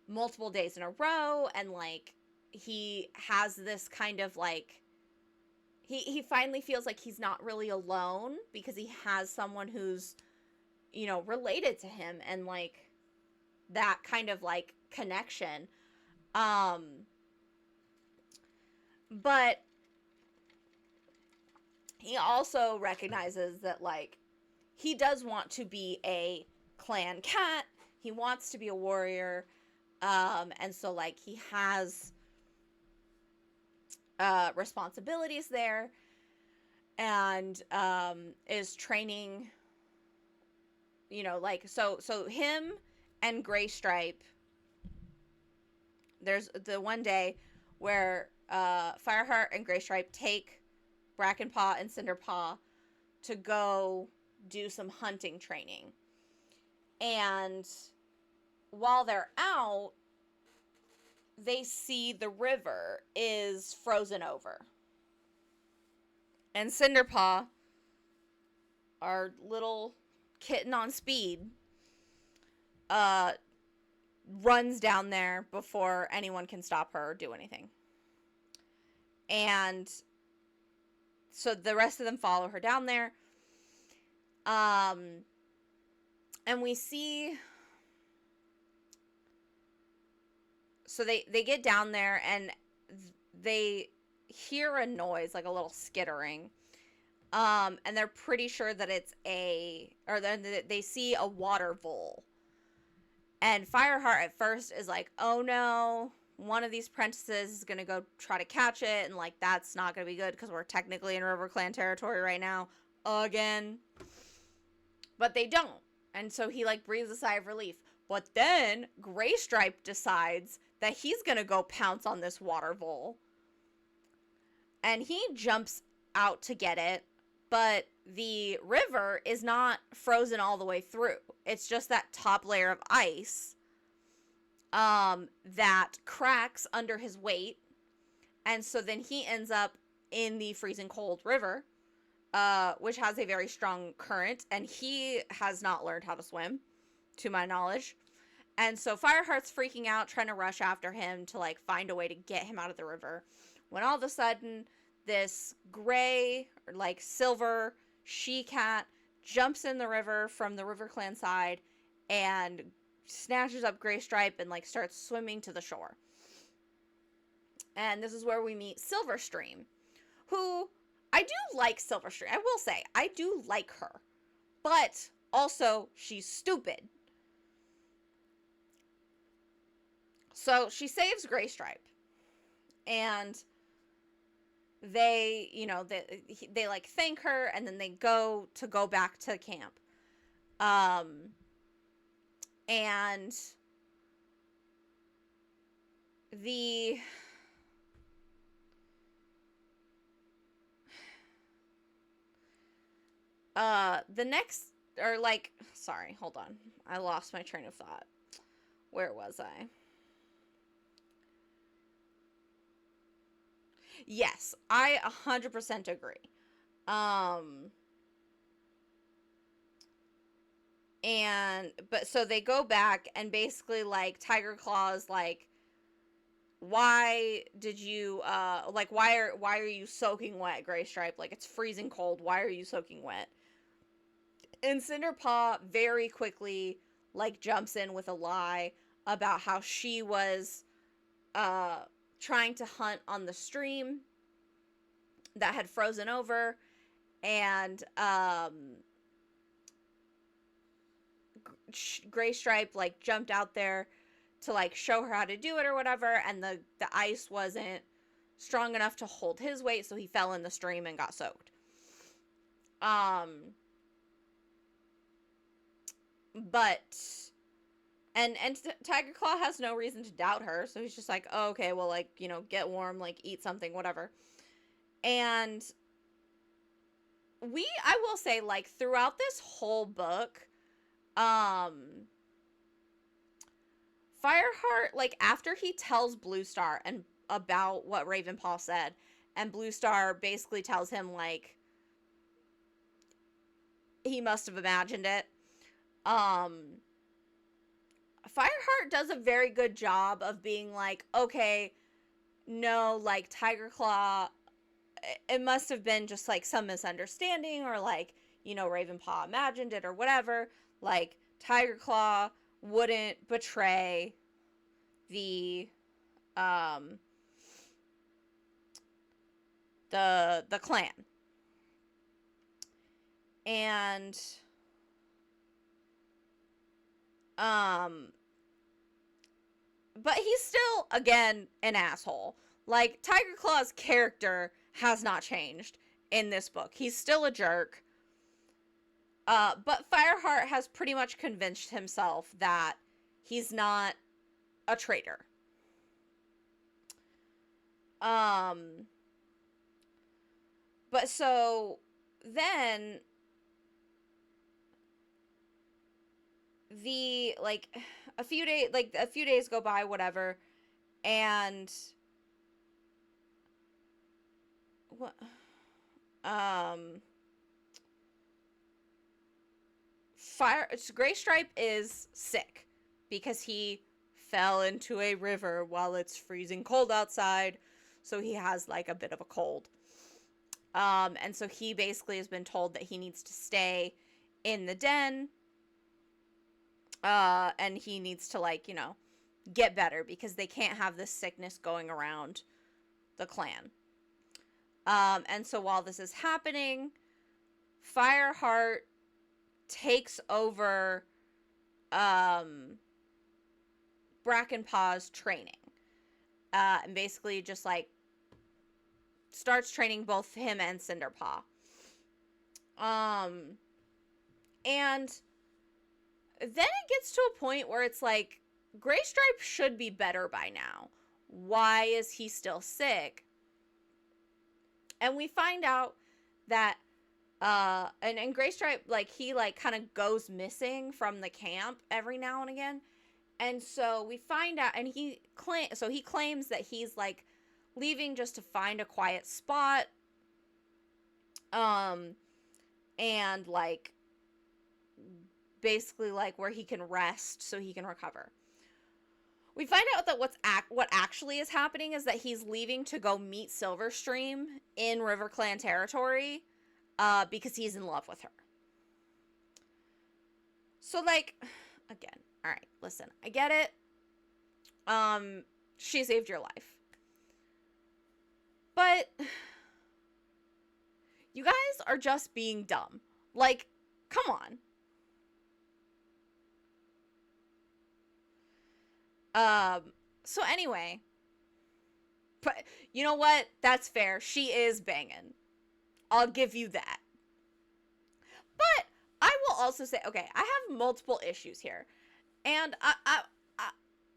multiple days in a row, and like he has this kind of like he finally feels like he's not really alone because he has someone who's, you know, related to him, and like that kind of like connection. But he also recognizes that like he does want to be a clan cat. He wants to be a warrior. And so like he has responsibilities there, and is training, you know, like so him and Gray Stripe, there's the one day where Fireheart and Gray Stripe take Brackenpaw and Cinderpaw to go do some hunting training. And while they're out, they see the river is frozen over. And Cinderpaw, our little kitten on speed, runs down there before anyone can stop her or do anything. And so the rest of them follow her down there. And we see, so they get down there and they hear a noise, like a little skittering. And they're pretty sure that it's they see a water vole. And Fireheart at first is like, oh no, one of these apprentices is going to go try to catch it, and like that's not going to be good because we're technically in River Clan territory right now again. But they don't. And so he like breathes a sigh of relief. But then Gray Stripe decides that he's going to go pounce on this water vole. And he jumps out to get it, but the river is not frozen all the way through. It's just that top layer of ice that cracks under his weight. And so then he ends up in the freezing cold river, which has a very strong current, and he has not learned how to swim, to my knowledge. And so Fireheart's freaking out, trying to rush after him to like find a way to get him out of the river, when all of a sudden this gray or like silver she-cat jumps in the river from the River Clan side and snatches up Gray Stripe and like starts swimming to the shore. And this is where we meet Silverstream, who I do like. Silverstream, I will say, I do like her, but also she's stupid. So she saves Gray Stripe, and they, you know, they like thank her, and then they go back to camp. And the next, or like, sorry, hold on. I lost my train of thought. Where was I? Yes, I 100% agree. But so they go back and basically, like, Tiger Claw's like, why did you, like, why are you soaking wet, Gray Stripe? Like, it's freezing cold. Why are you soaking wet? And Cinderpaw very quickly, like, jumps in with a lie about how she was, trying to hunt on the stream that had frozen over, and, Gray Stripe, like, jumped out there to, like, show her how to do it or whatever, and the ice wasn't strong enough to hold his weight, so he fell in the stream and got soaked. But and Tiger Claw has no reason to doubt her, so he's just like, oh, okay, well, like, you know, get warm, like, eat something, whatever. And I will say, like, throughout this whole book, Fireheart, like, after he tells Blue Star and about what Ravenpaw said, and Blue Star basically tells him, like, he must have imagined it, Fireheart does a very good job of being like, okay, no, like, Tiger Claw, it must have been just, like, some misunderstanding, or, like, you know, Ravenpaw imagined it or whatever. Like, Tiger Claw wouldn't betray the clan. And but he's still, again, an asshole. Like, Tiger Claw's character has not changed in this book. He's still a jerk. But Fireheart has pretty much convinced himself that he's not a traitor. But so then a few days go by, whatever, and what Gray Stripe is sick because he fell into a river while it's freezing cold outside, so he has, like, a bit of a cold. And so he basically has been told that he needs to stay in the den, and he needs to, like, you know, get better because they can't have this sickness going around the clan. And so while this is happening, Fireheart takes over Brackenpaw's training, and basically just, like, starts training both him and Cinderpaw. And then it gets to a point where it's like, Gray Stripe should be better by now. Why is he still sick? And we find out that and Gray Stripe, like, he, like, kind of goes missing from the camp every now and again. And so we find out, and he claims that he's, like, leaving just to find a quiet spot, and, like, basically, like, where he can rest so he can recover. We find out that what actually is happening is that he's leaving to go meet Silverstream in RiverClan territory, because he's in love with her. So, like, again, all right, listen, I get it. She saved your life. But you guys are just being dumb. Like, come on. So anyway, but you know what? That's fair. She is banging. I'll give you that. But I will also say, okay, I have multiple issues here, and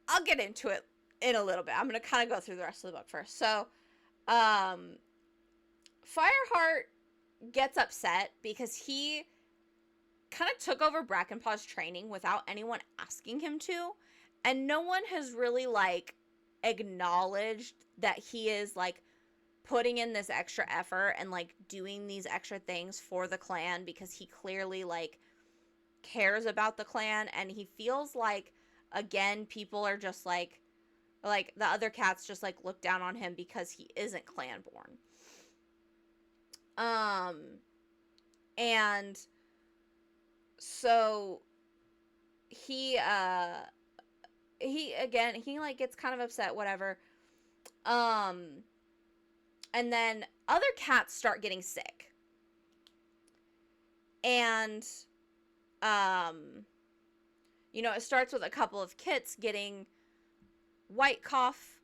I'll get into it in a little bit. I'm gonna kind of go through the rest of the book first. So, Fireheart gets upset because he kind of took over Brackenpaw's training without anyone asking him to, and no one has really like acknowledged that he is like putting in this extra effort and like doing these extra things for the clan, because he clearly like cares about the clan, and he feels like, again, people are just like the other cats just like look down on him because he isn't clan born. And so he like gets kind of upset, whatever. And then other cats start getting sick. And it starts with a couple of kits getting white cough,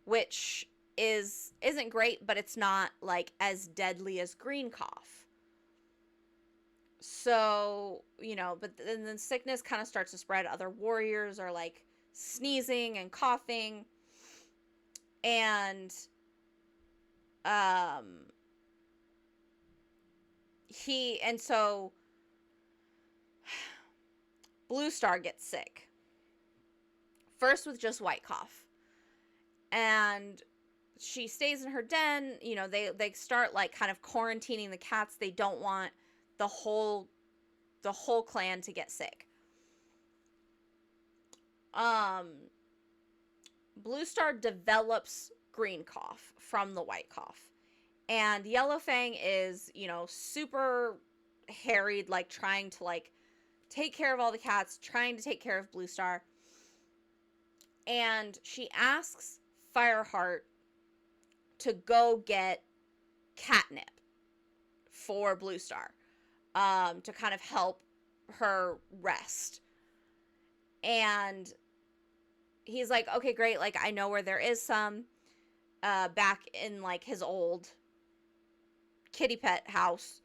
which isn't great, but it's not like as deadly as green cough. So, but then the sickness kind of starts to spread. Other warriors are like sneezing and coughing. And so Blue Star gets sick. First with just white cough. And she stays in her den. They start like kind of quarantining the cats. They don't want the whole clan to get sick. Blue Star develops green cough from the white cough. And Yellowfang is, super harried, like trying to like take care of all the cats, trying to take care of Blue Star. And she asks Fireheart to go get catnip for Blue Star, to kind of help her rest. And he's like, okay, great. Like, I know where there is some, back in like his old kitty pet house.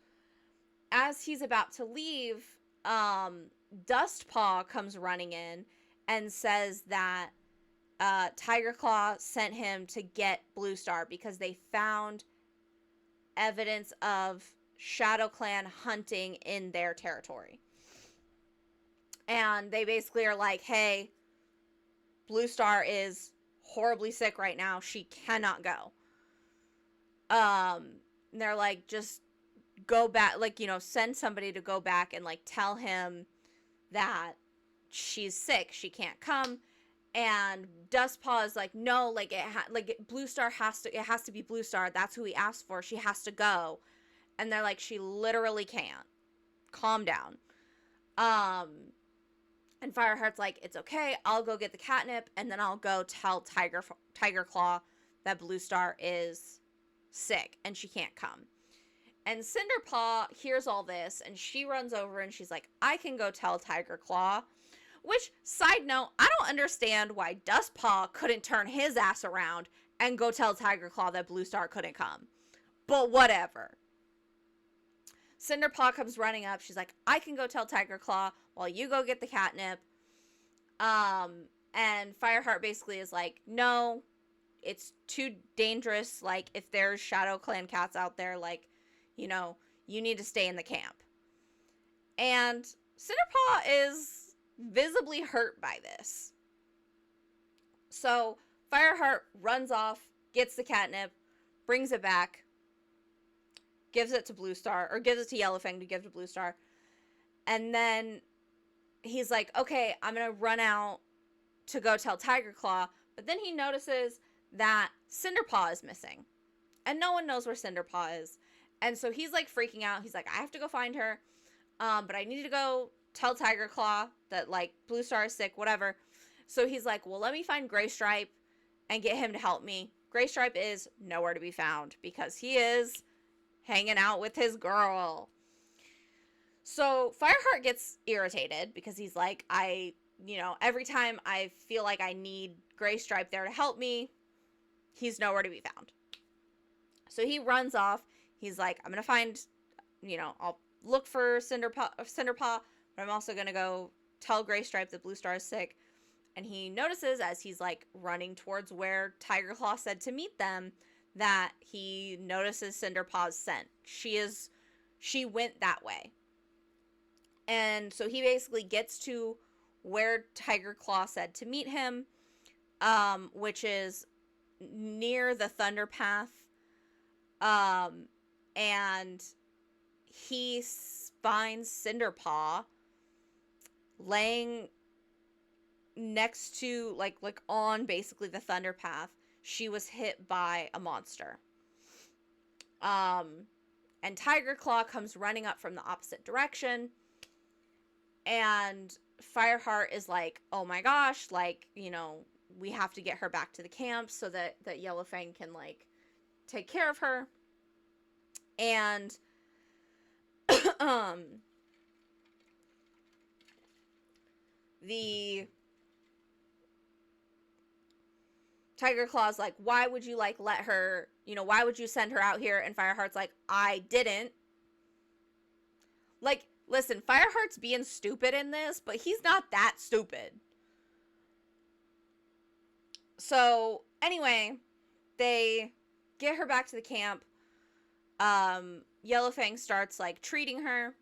As he's about to leave, Dustpaw comes running in and says that Tiger Claw sent him to get Blue Star because they found evidence of Shadow Clan hunting in their territory. And they basically are like, hey, Blue Star is horribly sick right now. She cannot go. They're like, just go back, like, send somebody to go back and like tell him that she's sick, she can't come. And Dustpaw is like, no, like Blue Star has to be Blue Star. That's who he asked for. She has to go. And they're like, she literally can't. Calm down. And Fireheart's like, it's okay. I'll go get the catnip, and then I'll go tell Tiger Claw that Blue Star is sick and she can't come. And Cinderpaw hears all this, and she runs over and she's like, I can go tell Tiger Claw. Which, side note, I don't understand why Dustpaw couldn't turn his ass around and go tell Tiger Claw that Blue Star couldn't come. But whatever. Cinderpaw comes running up. She's like, I can go tell Tiger Claw while you go get the catnip. And Fireheart basically is like, no, it's too dangerous. Like, if there's Shadow Clan cats out there, like, you need to stay in the camp. And Cinderpaw is visibly hurt by this. So Fireheart runs off, gets the catnip, brings it back, gives it to Blue Star, or gives it to Yellowfang to give to Blue Star. And then he's like, okay, I'm going to run out to go tell Tiger Claw. But then he notices that Cinderpaw is missing. And no one knows where Cinderpaw is. And so he's like freaking out. He's like, I have to go find her. But I need to go tell Tiger Claw that like Blue Star is sick, whatever. So he's like, well, let me find Graystripe and get him to help me. Graystripe is nowhere to be found because he is hanging out with his girl. So Fireheart gets irritated because he's like, every time I feel like I need Graystripe there to help me, he's nowhere to be found. So he runs off. He's like, I'm going to find, I'll look for Cinderpaw, but I'm also going to go tell Graystripe that Blue Star is sick. And he notices as he's like running towards where Tiger Claw said to meet them that he notices Cinderpaw's scent. She went that way. And so he basically gets to where Tiger Claw said to meet him, which is near the Thunder Path. And he finds Cinderpaw laying next to, like on basically the Thunder Path. She was hit by a monster. And Tiger Claw comes running up from the opposite direction. And Fireheart is like, oh my gosh, like, you know, we have to get her back to the camp so that Yellowfang can, like, take care of her. And the Tiger Claw's like, why would you, like, let her, you know, why would you send her out here? And Fireheart's like, I didn't. Like, listen, Fireheart's being stupid in this, but he's not that stupid. So, anyway, they get her back to the camp. Yellowfang starts, like, treating her.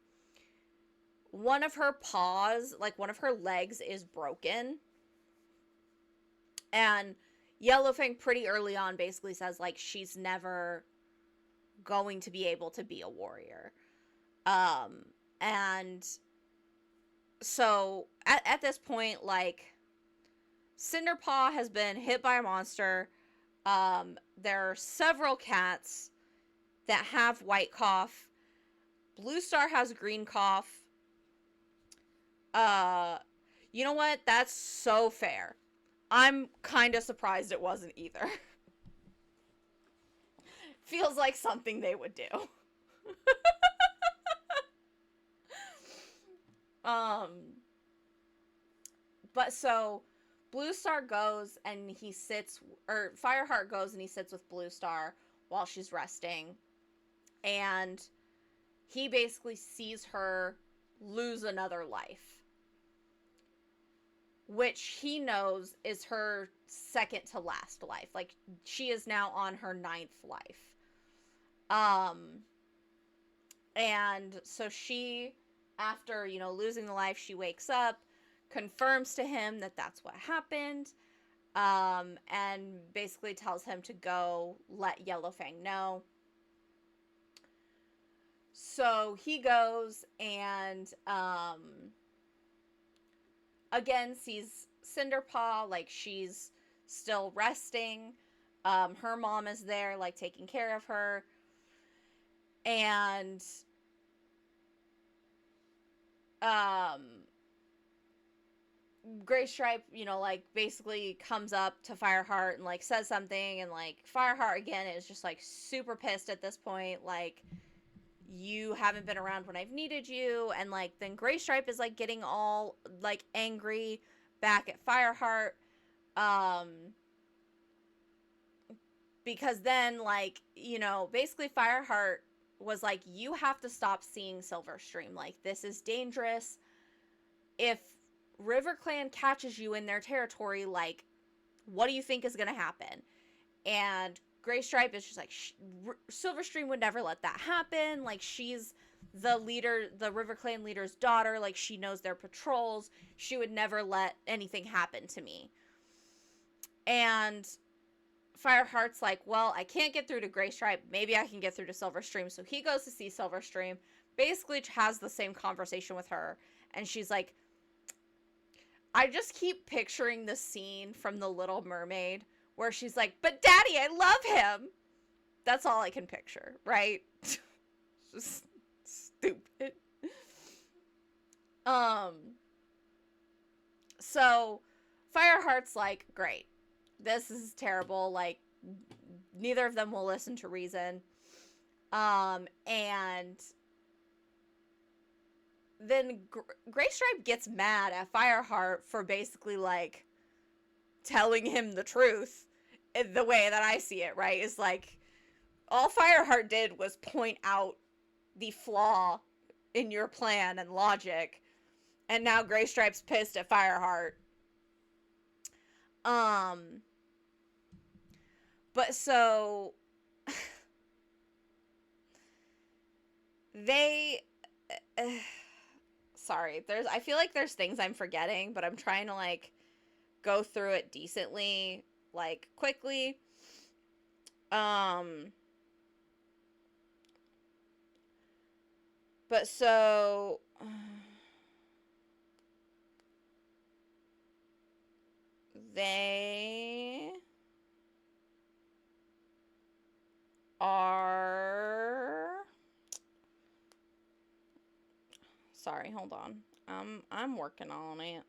One of her paws, like, one of her legs is broken. And Yellowfang pretty early on basically says, like, she's never going to be able to be a warrior. And so at this point, like, Cinderpaw has been hit by a monster. There are several cats that have white cough. Blue Star has green cough. You know what? That's so fair. I'm kind of surprised it wasn't either. Feels like something they would do. But so Blue Star goes and he sits, or Fireheart goes and he sits with Blue Star while she's resting. And he basically sees her lose another life, which he knows is her second to last life. Like, she is now on her 9th life. And so she, after, you know, losing the life, she wakes up, confirms to him that that's what happened, and basically tells him to go let Yellowfang know. So he goes and, again, sees Cinderpaw, like, she's still resting. Her mom is there, like, taking care of her. And, Gray Stripe, you know, like, basically comes up to Fireheart and, like, says something. And, like, Fireheart, again, is just, like, super pissed at this point. Like, you haven't been around when I've needed you. And, like, then Gray Stripe is, like, getting all, like, angry back at Fireheart. Because then, like, you know, basically Fireheart was like, you have to stop seeing Silverstream. Like, this is dangerous. If RiverClan catches you in their territory, like, what do you think is going to happen? And Gray Stripe is just like, Silverstream would never let that happen. Like, she's the leader, the RiverClan leader's daughter. Like, she knows their patrols. She would never let anything happen to me. And Fireheart's like, well, I can't get through to Gray Stripe. Maybe I can get through to Silverstream. So he goes to see Silverstream, basically has the same conversation with her. And she's like, I just keep picturing the scene from The Little Mermaid where she's like, but Daddy, I love him. That's all I can picture, right? Just stupid. So Fireheart's like, great. This is terrible. Like, neither of them will listen to reason. And then Gray Stripe gets mad at Fireheart for basically, like, telling him the truth. The way that I see it, right, is like, all Fireheart did was point out the flaw in your plan and logic. And now Gray Stripe's pissed at Fireheart. But so they sorry, I feel like there's things I'm forgetting, but I'm trying to like go through it decently, like quickly. But so they are, sorry, hold on. I'm working on it.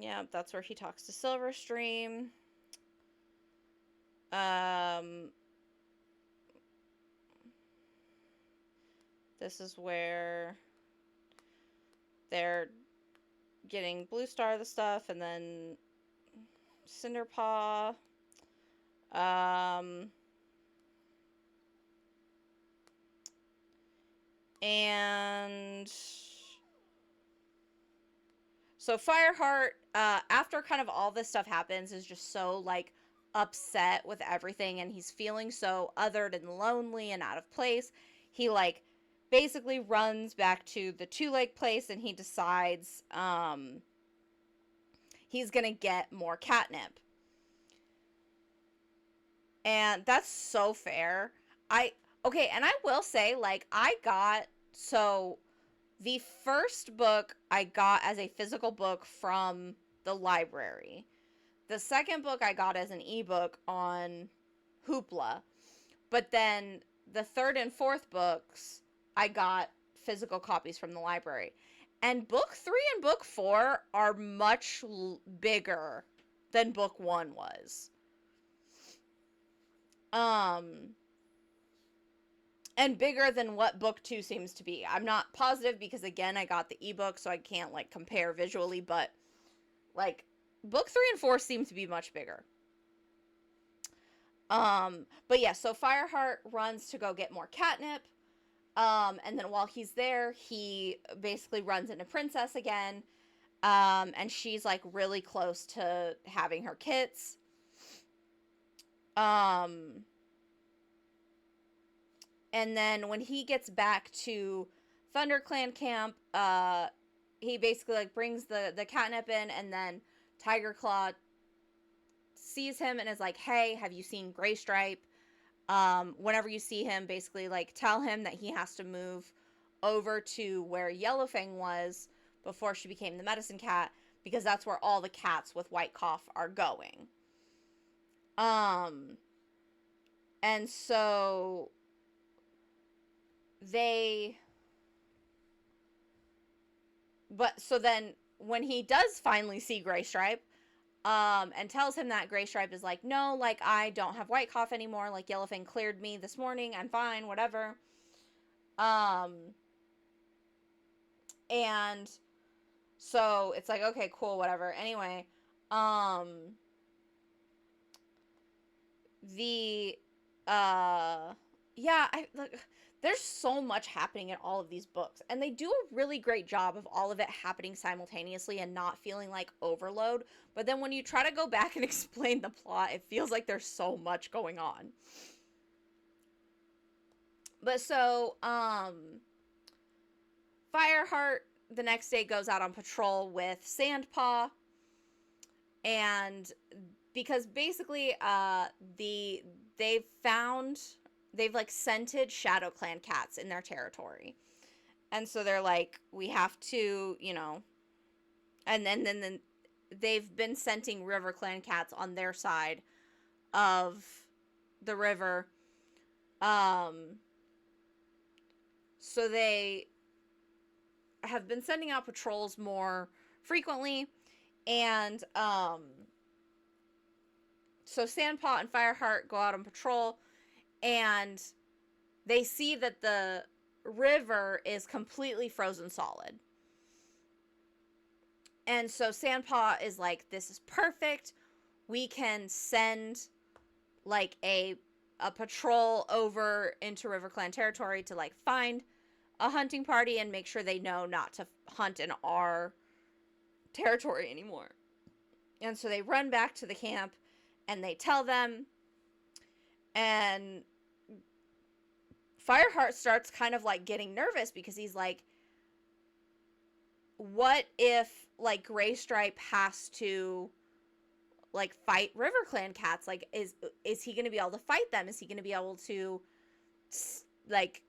Yeah, that's where he talks to Silverstream. This is where they're getting Blue Star the stuff, and then Cinderpaw. And so Fireheart, after kind of all this stuff happens, is just so like upset with everything, and he's feeling so othered and lonely and out of place. He like basically runs back to the Two Lake place, and he decides he's gonna get more catnip. And that's so fair. Okay, and I will say, like, so the first book I got as a physical book from the library. The second book I got as an ebook on Hoopla. But then the third and fourth books I got physical copies from the library. And book 3 and book 4 are much bigger than book 1 was. And bigger than what book 2 seems to be. I'm not positive because, again, I got the ebook, so I can't, like, compare visually, but, like, book 3 and 4 seem to be much bigger. But yeah, so Fireheart runs to go get more catnip, and then while he's there, he basically runs into Princess again, and she's, like, really close to having her kits. And then when he gets back to ThunderClan camp, he basically like brings the catnip in, and then Tiger Claw sees him and is like, "Hey, have you seen Graystripe?" Whenever you see him, basically like tell him that he has to move over to where Yellowfang was before she became the medicine cat, because that's where all the cats with white cough are going. And so so then when he does finally see Graystripe, and tells him that, Graystripe is like, no, like, I don't have white cough anymore, like, Yellowfang cleared me this morning, I'm fine, whatever. And so it's like, okay, cool, whatever. Anyway, yeah, look, there's so much happening in all of these books, and they do a really great job of all of it happening simultaneously and not feeling like overload. But then when you try to go back and explain the plot, it feels like there's so much going on. But so, Fireheart the next day goes out on patrol with Sandpaw, and because basically, they've like scented Shadow Clan cats in their territory. And so they're like, we have to, you know, and then they've been scenting River Clan cats on their side of the river. So they have been sending out patrols more frequently, and so Sandpaw and Fireheart go out on patrol, and they see that the river is completely frozen solid. And so Sandpaw is like, this is perfect. We can send like a patrol over into River Clan territory to like find a hunting party and make sure they know not to hunt in our territory anymore. And so they run back to the camp, and they tell them, and Fireheart starts kind of like getting nervous because he's like, what if like Graystripe has to like fight RiverClan cats? Like, is he gonna be able to fight them? Is he gonna be able to like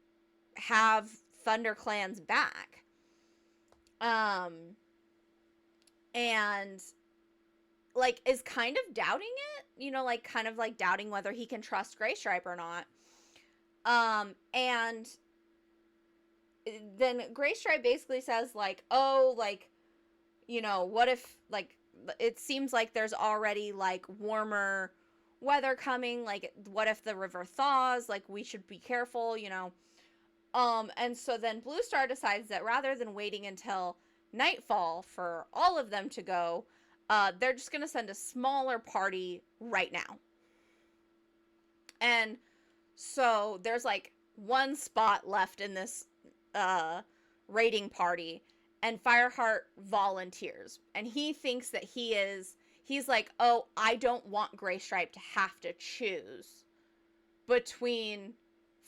have ThunderClan's back? And like is kind of doubting it, like kind of like doubting whether he can trust Graystripe or not. And then Graystripe basically says like, oh, like, what if like it seems like there's already like warmer weather coming, like what if the river thaws, like we should be careful. And so then Blue Star decides that rather than waiting until nightfall for all of them to go, they're just gonna send a smaller party right now. And so there's like one spot left in this raiding party, and Fireheart volunteers, and he thinks that he's like, oh, I don't want Graystripe to have to choose between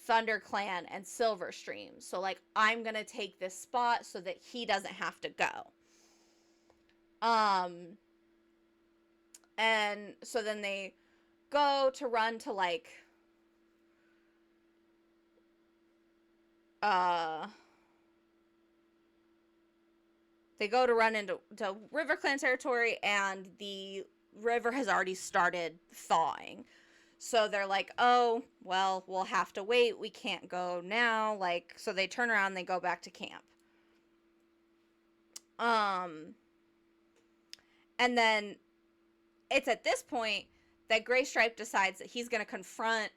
ThunderClan and Silverstream, so like I'm gonna take this spot so that he doesn't have to go. And so then they go to run to like they go to run into RiverClan territory, and the river has already started thawing. So they're like, oh, well, we'll have to wait. We can't go now. Like, so they turn around and they go back to camp. And then it's at this point that Graystripe decides that he's going to confront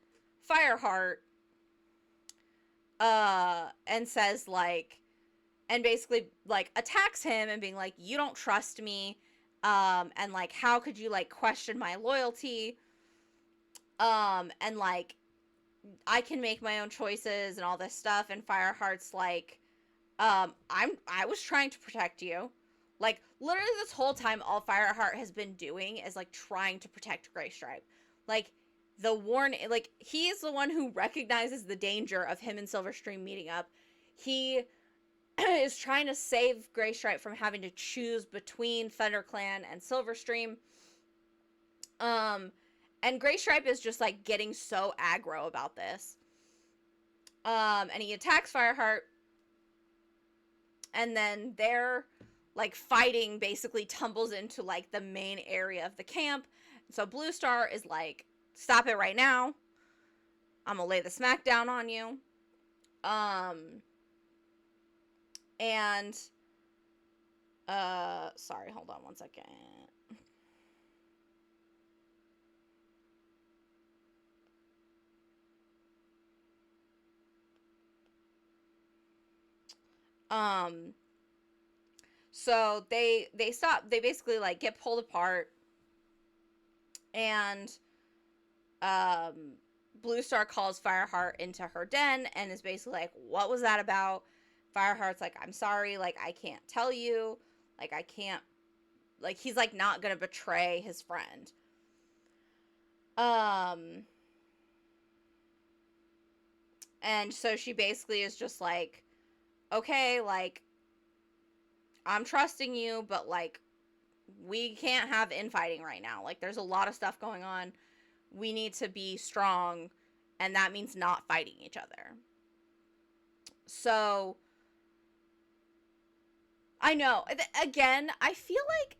Fireheart, and says like, and basically like attacks him and being like, you don't trust me, and like, how could you like question my loyalty, and like, I can make my own choices and all this stuff. And Fireheart's like, I was trying to protect you. Like, literally this whole time, all Fireheart has been doing is like trying to protect Graystripe. Like, the warning, like, he's the one who recognizes the danger of him and Silverstream meeting up. He is trying to save Graystripe from having to choose between ThunderClan and Silverstream. And Graystripe is just like getting so aggro about this. And he attacks Fireheart. And then they're like fighting basically tumbles into like the main area of the camp. So Blue Star is like, stop it right now. I'm gonna lay the smack down on you. And sorry, hold on one second. So they stop, they basically like get pulled apart, and Blue Star calls Fireheart into her den and is basically like, what was that about? Fireheart's like, I'm sorry, like, I can't tell you, like, I can't, like, he's like not gonna betray his friend. And so she basically is just like, okay, like, I'm trusting you, but like, we can't have infighting right now. Like, there's a lot of stuff going on. We need to be strong, and that means not fighting each other. So, I know. Again, I feel like,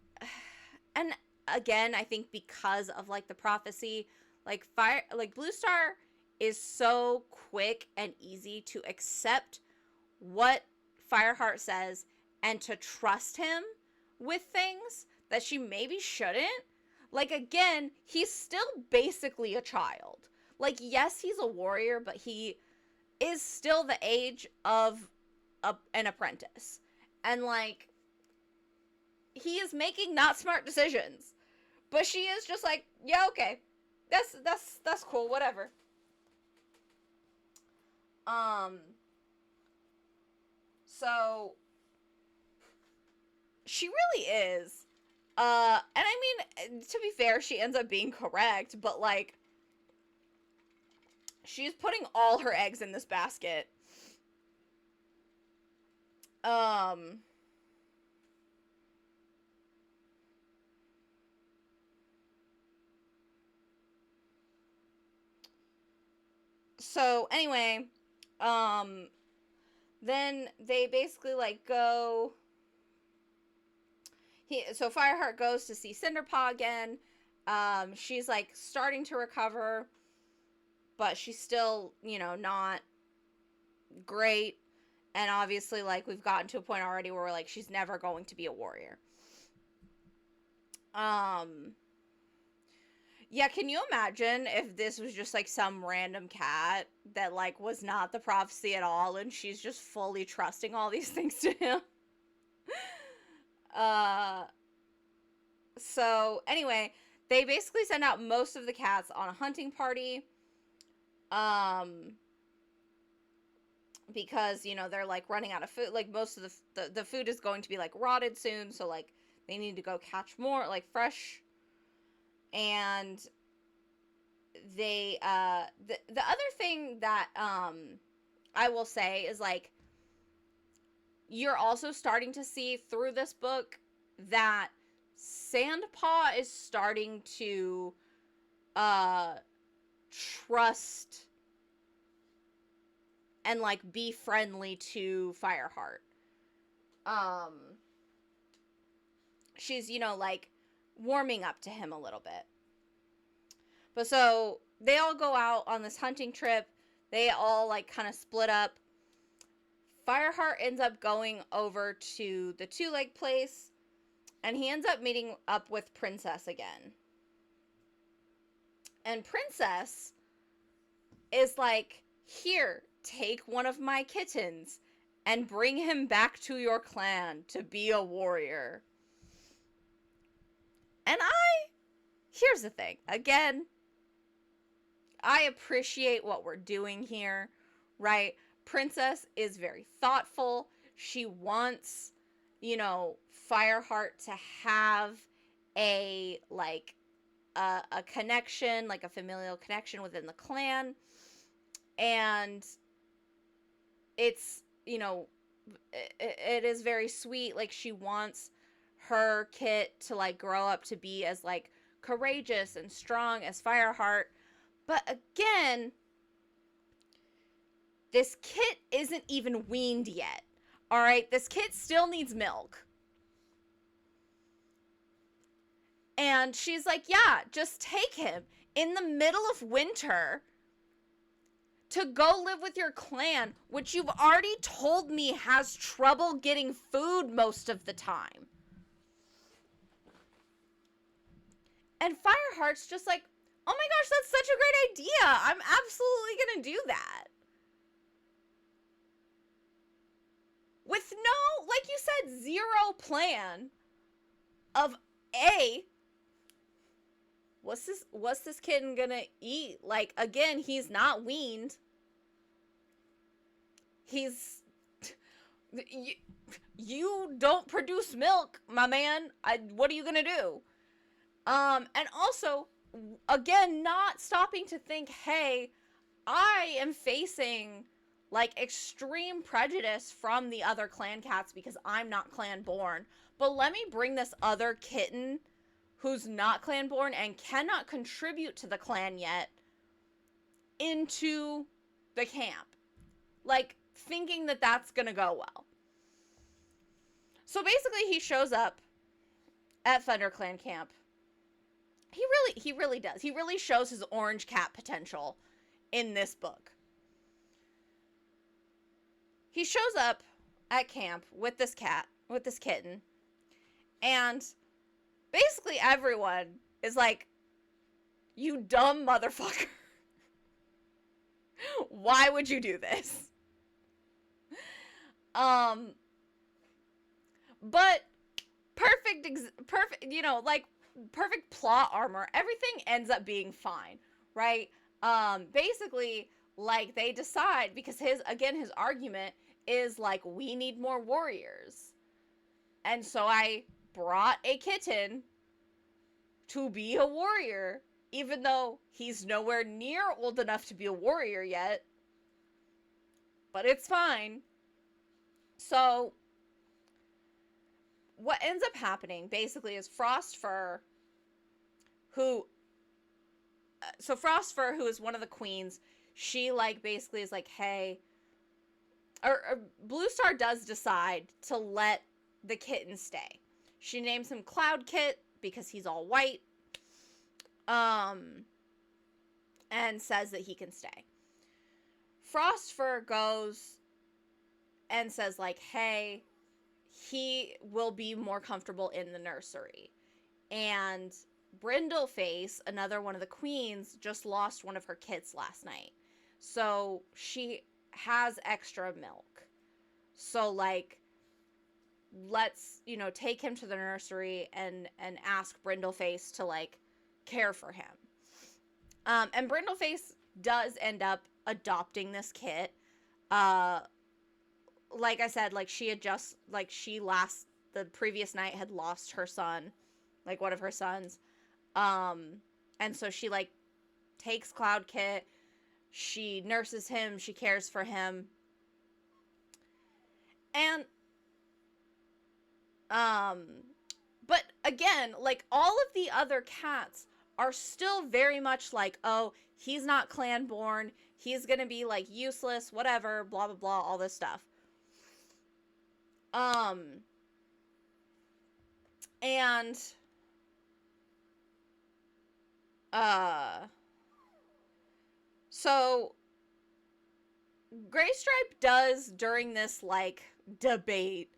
and again, I think because of like the prophecy, like Blue Star is so quick and easy to accept what Fireheart says and to trust him with things that she maybe shouldn't. Like, again, he's still basically a child. Like, yes, he's a warrior, but he is still the age of an apprentice. And, like, he is making not smart decisions. But she is just like, yeah, okay. That's cool, whatever. So she really is And I mean, to be fair, she ends up being correct, but like, she's putting all her eggs in this basket. So anyway, then they basically like go. So Fireheart goes to see Cinderpaw again. She's like starting to recover, but she's still, not great. And obviously, like, we've gotten to a point already where we're like, she's never going to be a warrior. Yeah, can you imagine if this was just like some random cat that like was not the prophecy at all, and she's just fully trusting all these things to him? So anyway, they basically send out most of the cats on a hunting party. Because, they're like running out of food. Like, most of the food is going to be like rotted soon, so like they need to go catch more, like, fresh. And they the other thing that I will say is, like, you're also starting to see through this book that Sandpaw is starting to trust and like be friendly to Fireheart. She's, like warming up to him a little bit. But so they all go out on this hunting trip. They all like kind of split up. Fireheart ends up going over to the Two-Leg place, and he ends up meeting up with Princess again. And Princess is like, here, take one of my kittens and bring him back to your clan to be a warrior. And here's the thing. Again, I appreciate what we're doing here, right? Princess is very thoughtful. She wants, Fireheart to have a, like, a connection, like a familial connection within the clan. And it's, it is very sweet. Like, she wants her kit to, like, grow up to be as, like, courageous and strong as Fireheart. But again, this kit isn't even weaned yet. All right? This kit still needs milk. And she's like, yeah, just take him in the middle of winter to go live with your clan, which you've already told me has trouble getting food most of the time. And Fireheart's just like, oh my gosh, that's such a great idea. I'm absolutely going to do that. With no, like you said, zero plan of A, what's this kitten gonna eat? Like, again, he's not weaned. You don't produce milk, my man. What are you gonna do? And also, again, not stopping to think, hey, I am facing, like, extreme prejudice from the other clan cats because I'm not clan born. But let me bring this other kitten who's not clan born and cannot contribute to the clan yet into the camp. Like, thinking that that's gonna go well. So basically, he shows up at ThunderClan camp. He really does. He really shows his orange cat potential in this book. He shows up at camp with this kitten, and basically everyone is like, you dumb motherfucker. Why would you do this? But perfect, perfect plot armor. Everything ends up being fine, right? Basically, like, they decide, because his argument is like, we need more warriors. And so I brought a kitten to be a warrior, even though he's nowhere near old enough to be a warrior yet. But it's fine. So, what ends up happening, basically, is Frostfur, who is one of the queens, she, like, basically is like, hey, or Blue Star does decide to let the kitten stay. She names him Cloud Kit because he's all white, and says that he can stay. Frostfur goes and says, like, hey, he will be more comfortable in the nursery. And Brindleface, another one of the queens, just lost one of her kits last night. So she has extra milk. So, like, let's, take him to the nursery and ask Brindleface to, like, care for him. And Brindleface does end up adopting this kit. Like I said, like, she had just, like, the previous night had lost her son, like, one of her sons. And so she, like, takes Cloud Kit, she nurses him, she cares for him. And, but again, like, all of the other cats are still very much like, oh, he's not clan born, he's gonna be, like, useless, whatever, blah, blah, blah, all this stuff. And, so, Graystripe does, during this, like, debate,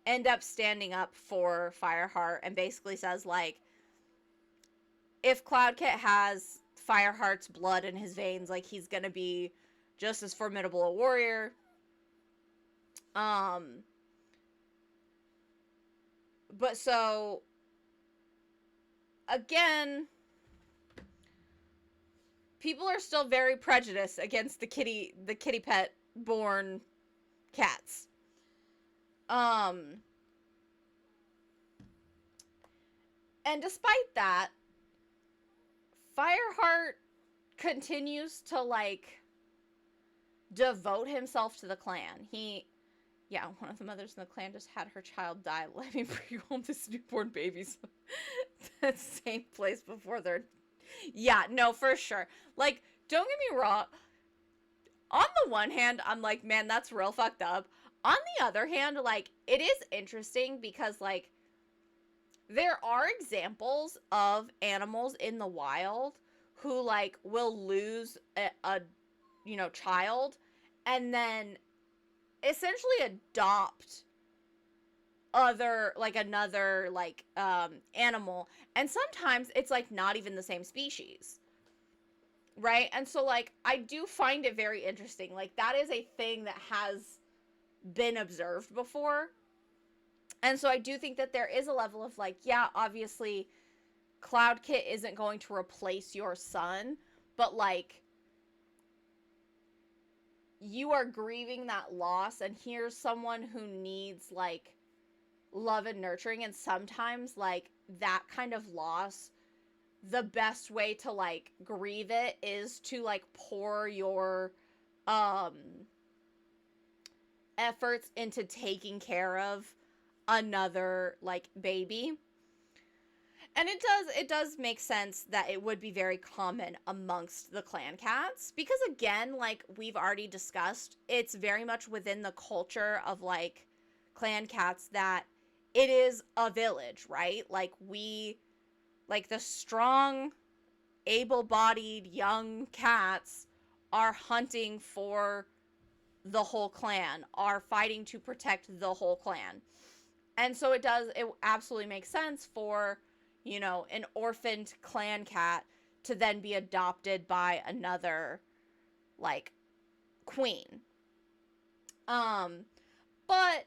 end up standing up for Fireheart and basically says, like, if Cloudkit has Fireheart's blood in his veins, like, he's gonna be just as formidable a warrior. But so, again, people are still very prejudiced against the kitty pet born cats. And despite that, Fireheart continues to, like, devote himself to the clan. One of the mothers in the clan just had her child die. Let me bring home this newborn baby. That same place before they're... Yeah, no, for sure. Like, don't get me wrong. On the one hand, I'm like, man, that's real fucked up. On the other hand, like, it is interesting because, like, there are examples of animals in the wild who, like, will lose a child and then essentially adopt another animal, and sometimes it's, like, not even the same species, right? And so, like, I do find it very interesting. Like, that is a thing that has been observed before. And so I do think that there is a level of, like, yeah, obviously Cloudkit isn't going to replace your son, but, like, you are grieving that loss, and here's someone who needs, like, love and nurturing, and sometimes, like, that kind of loss, the best way to, like, grieve it is to, like, pour your efforts into taking care of another, like, baby. And it does make sense that it would be very common amongst the clan cats, because, again, like we've already discussed, it's very much within the culture of, like, clan cats that it is a village, right? Like, the strong, able-bodied young cats are hunting for the whole clan, are fighting to protect the whole clan. And so it absolutely makes sense for, an orphaned clan cat to then be adopted by another, like, queen. But,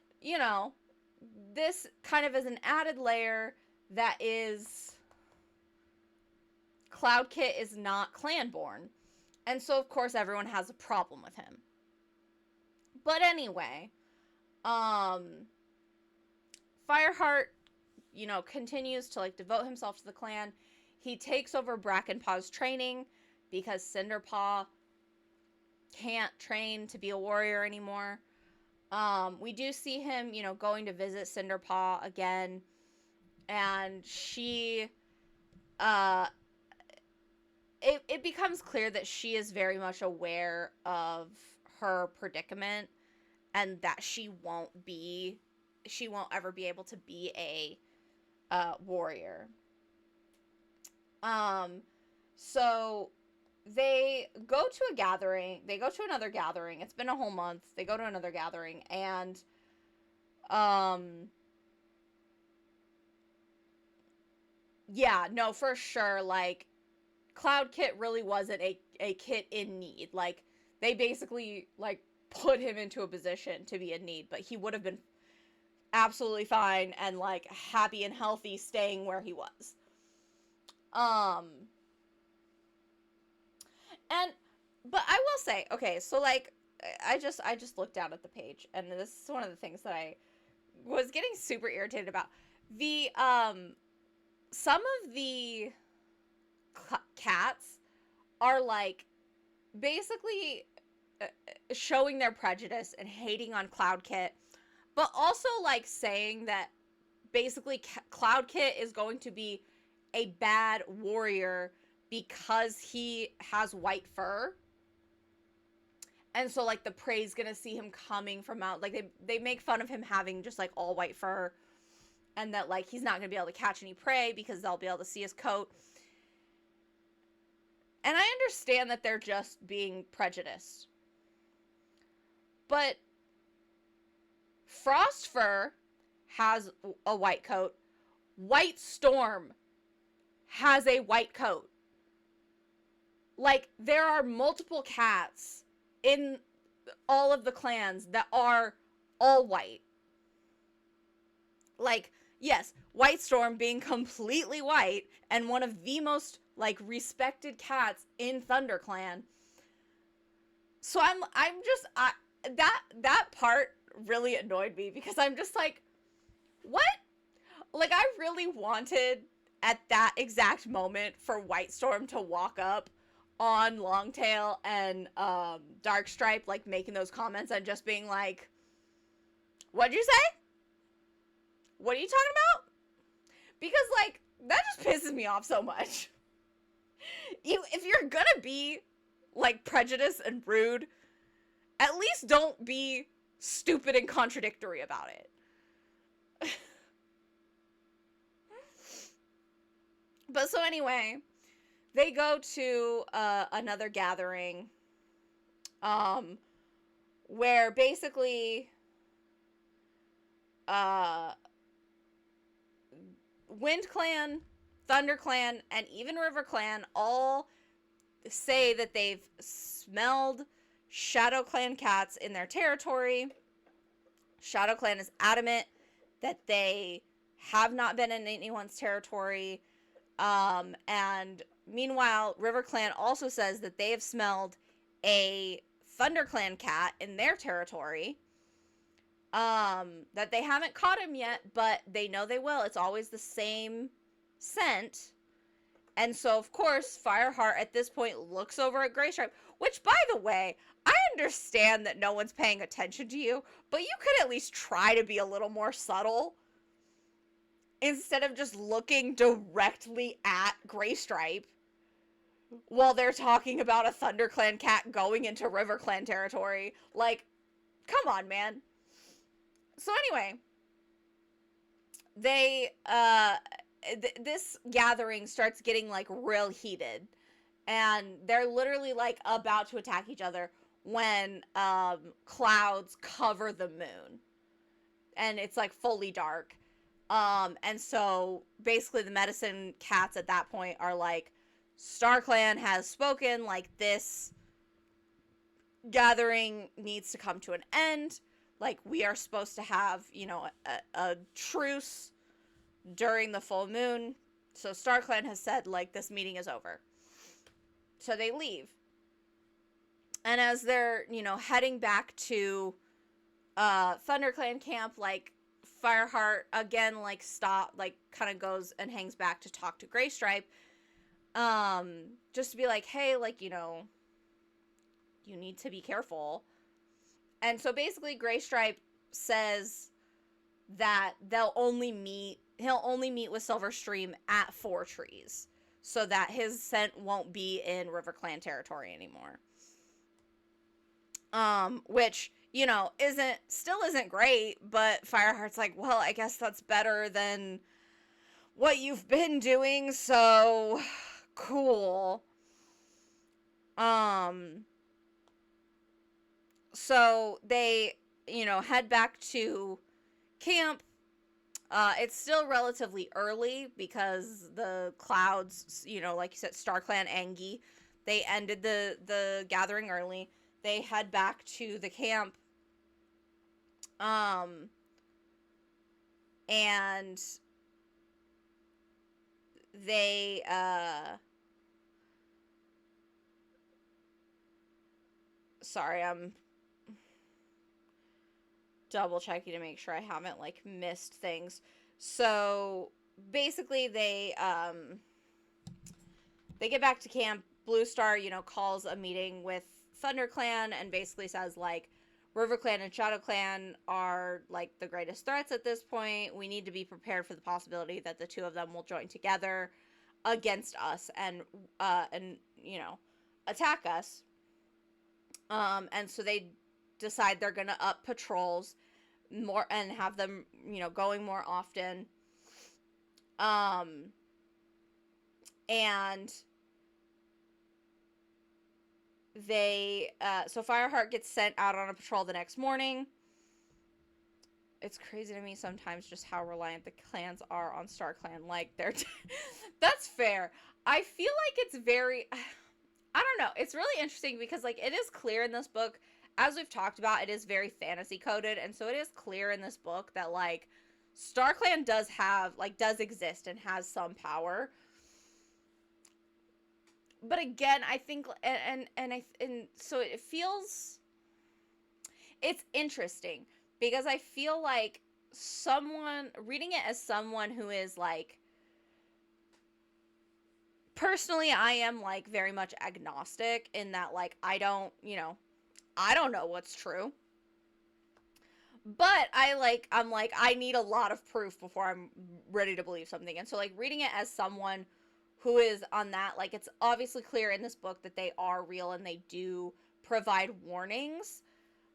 this kind of is an added layer that is, Cloudkit is not clan-born. And so, of course, everyone has a problem with him. But anyway, Fireheart continues to, like, devote himself to the clan. He takes over Brackenpaw's training because Cinderpaw can't train to be a warrior anymore. We do see him, going to visit Cinderpaw again, and she, it becomes clear that she is very much aware of her predicament, and that she won't ever be able to be a warrior. So they go to a gathering. They go to another gathering. It's been a whole month. They go to another gathering, and yeah, no, for sure, like, Cloud Kit really wasn't a kit in need. Like, they basically, like, put him into a position to be in need, but he would have been absolutely fine and, like, happy and healthy staying where he was. But I will say, okay, so, like, I just looked down at the page, and this is one of the things that I was getting super irritated about. The, some of the cats are, like, basically showing their prejudice and hating on Cloud Kit, but also, like, saying that basically Cloud Kit is going to be a bad warrior because he has white fur. And so, like, the prey's gonna see him coming from out, like, they make fun of him having just, like, all white fur, and that, like, he's not gonna be able to catch any prey because they'll be able to see his coat. And I understand that they're just being prejudiced. But Frostfur has a white coat. White Storm has a white coat. Like, there are multiple cats in all of the clans that are all white. Like, yes, White Storm being completely white and one of the most, like, respected cats in ThunderClan. So that part really annoyed me because I'm just like, what? Like, I really wanted at that exact moment for White Storm to walk up on Longtail and Darkstripe, like, making those comments and just being like, what'd you say? What are you talking about? Because, like, that just pisses me off so much. If you're gonna be, like, prejudiced and rude, at least don't be stupid and contradictory about it. But so anyway, they go to another gathering, where basically Wind Clan, Thunder Clan, and even River Clan all say that they've smelled Shadow Clan cats in their territory. Shadow Clan is adamant that they have not been in anyone's territory. And meanwhile, River Clan also says that they have smelled a Thunder Clan cat in their territory. That they haven't caught him yet, but they know they will. It's always the same scent. And so, of course, Fireheart at this point looks over at Graystripe, which, by the way, I understand that no one's paying attention to you, but you could at least try to be a little more subtle instead of just looking directly at Graystripe while they're talking about a ThunderClan cat going into RiverClan territory. Like, come on, man. So anyway, they, this gathering starts getting, like, real heated, and they're literally, like, about to attack each other when, clouds cover the moon, and it's, like, fully dark. And so basically the medicine cats at that point are like, StarClan has spoken, like, this gathering needs to come to an end. Like, we are supposed to have, you know, a truce during the full moon. So StarClan has said, like, this meeting is over. So they leave. And as they're, you know, heading back to ThunderClan camp, like, Fireheart again, like, kind of goes and hangs back to talk to Graystripe, just to be like, hey, like, you need to be careful. And so basically Graystripe says that he'll only meet with Silverstream at Four Trees, so that his scent won't be in RiverClan territory anymore. Which, isn't great, but Fireheart's like, well, I guess that's better than what you've been doing, so cool. So they, head back to camp. It's still relatively early because the clouds, like you said, StarClan Angie, they ended the gathering early. They head back to the camp. And they, sorry, I'm double checking to make sure I haven't, like, missed things. So basically they get back to camp. Blue Star, calls a meeting with ThunderClan and basically says, like, RiverClan and ShadowClan are, like, the greatest threats at this point. We need to be prepared for the possibility that the two of them will join together against us and attack us. And so they decide they're gonna up patrols more and have them, going more often. And they, so Fireheart gets sent out on a patrol the next morning. It's crazy to me sometimes just how reliant the clans are on StarClan. Like, they're, that's fair. I feel like it's very, I don't know. It's really interesting because, like, it is clear in this book, as we've talked about, it is very fantasy coded. And so it is clear in this book that, like, StarClan does exist and has some power. But again, I think, and so it feels, it's interesting because I feel like reading it as someone who is, like, personally, I am, like, very much agnostic in that, like, I don't know what's true. But I'm like, I need a lot of proof before I'm ready to believe something. And so, like, reading it as someone who is on that, like, it's obviously clear in this book that they are real and they do provide warnings.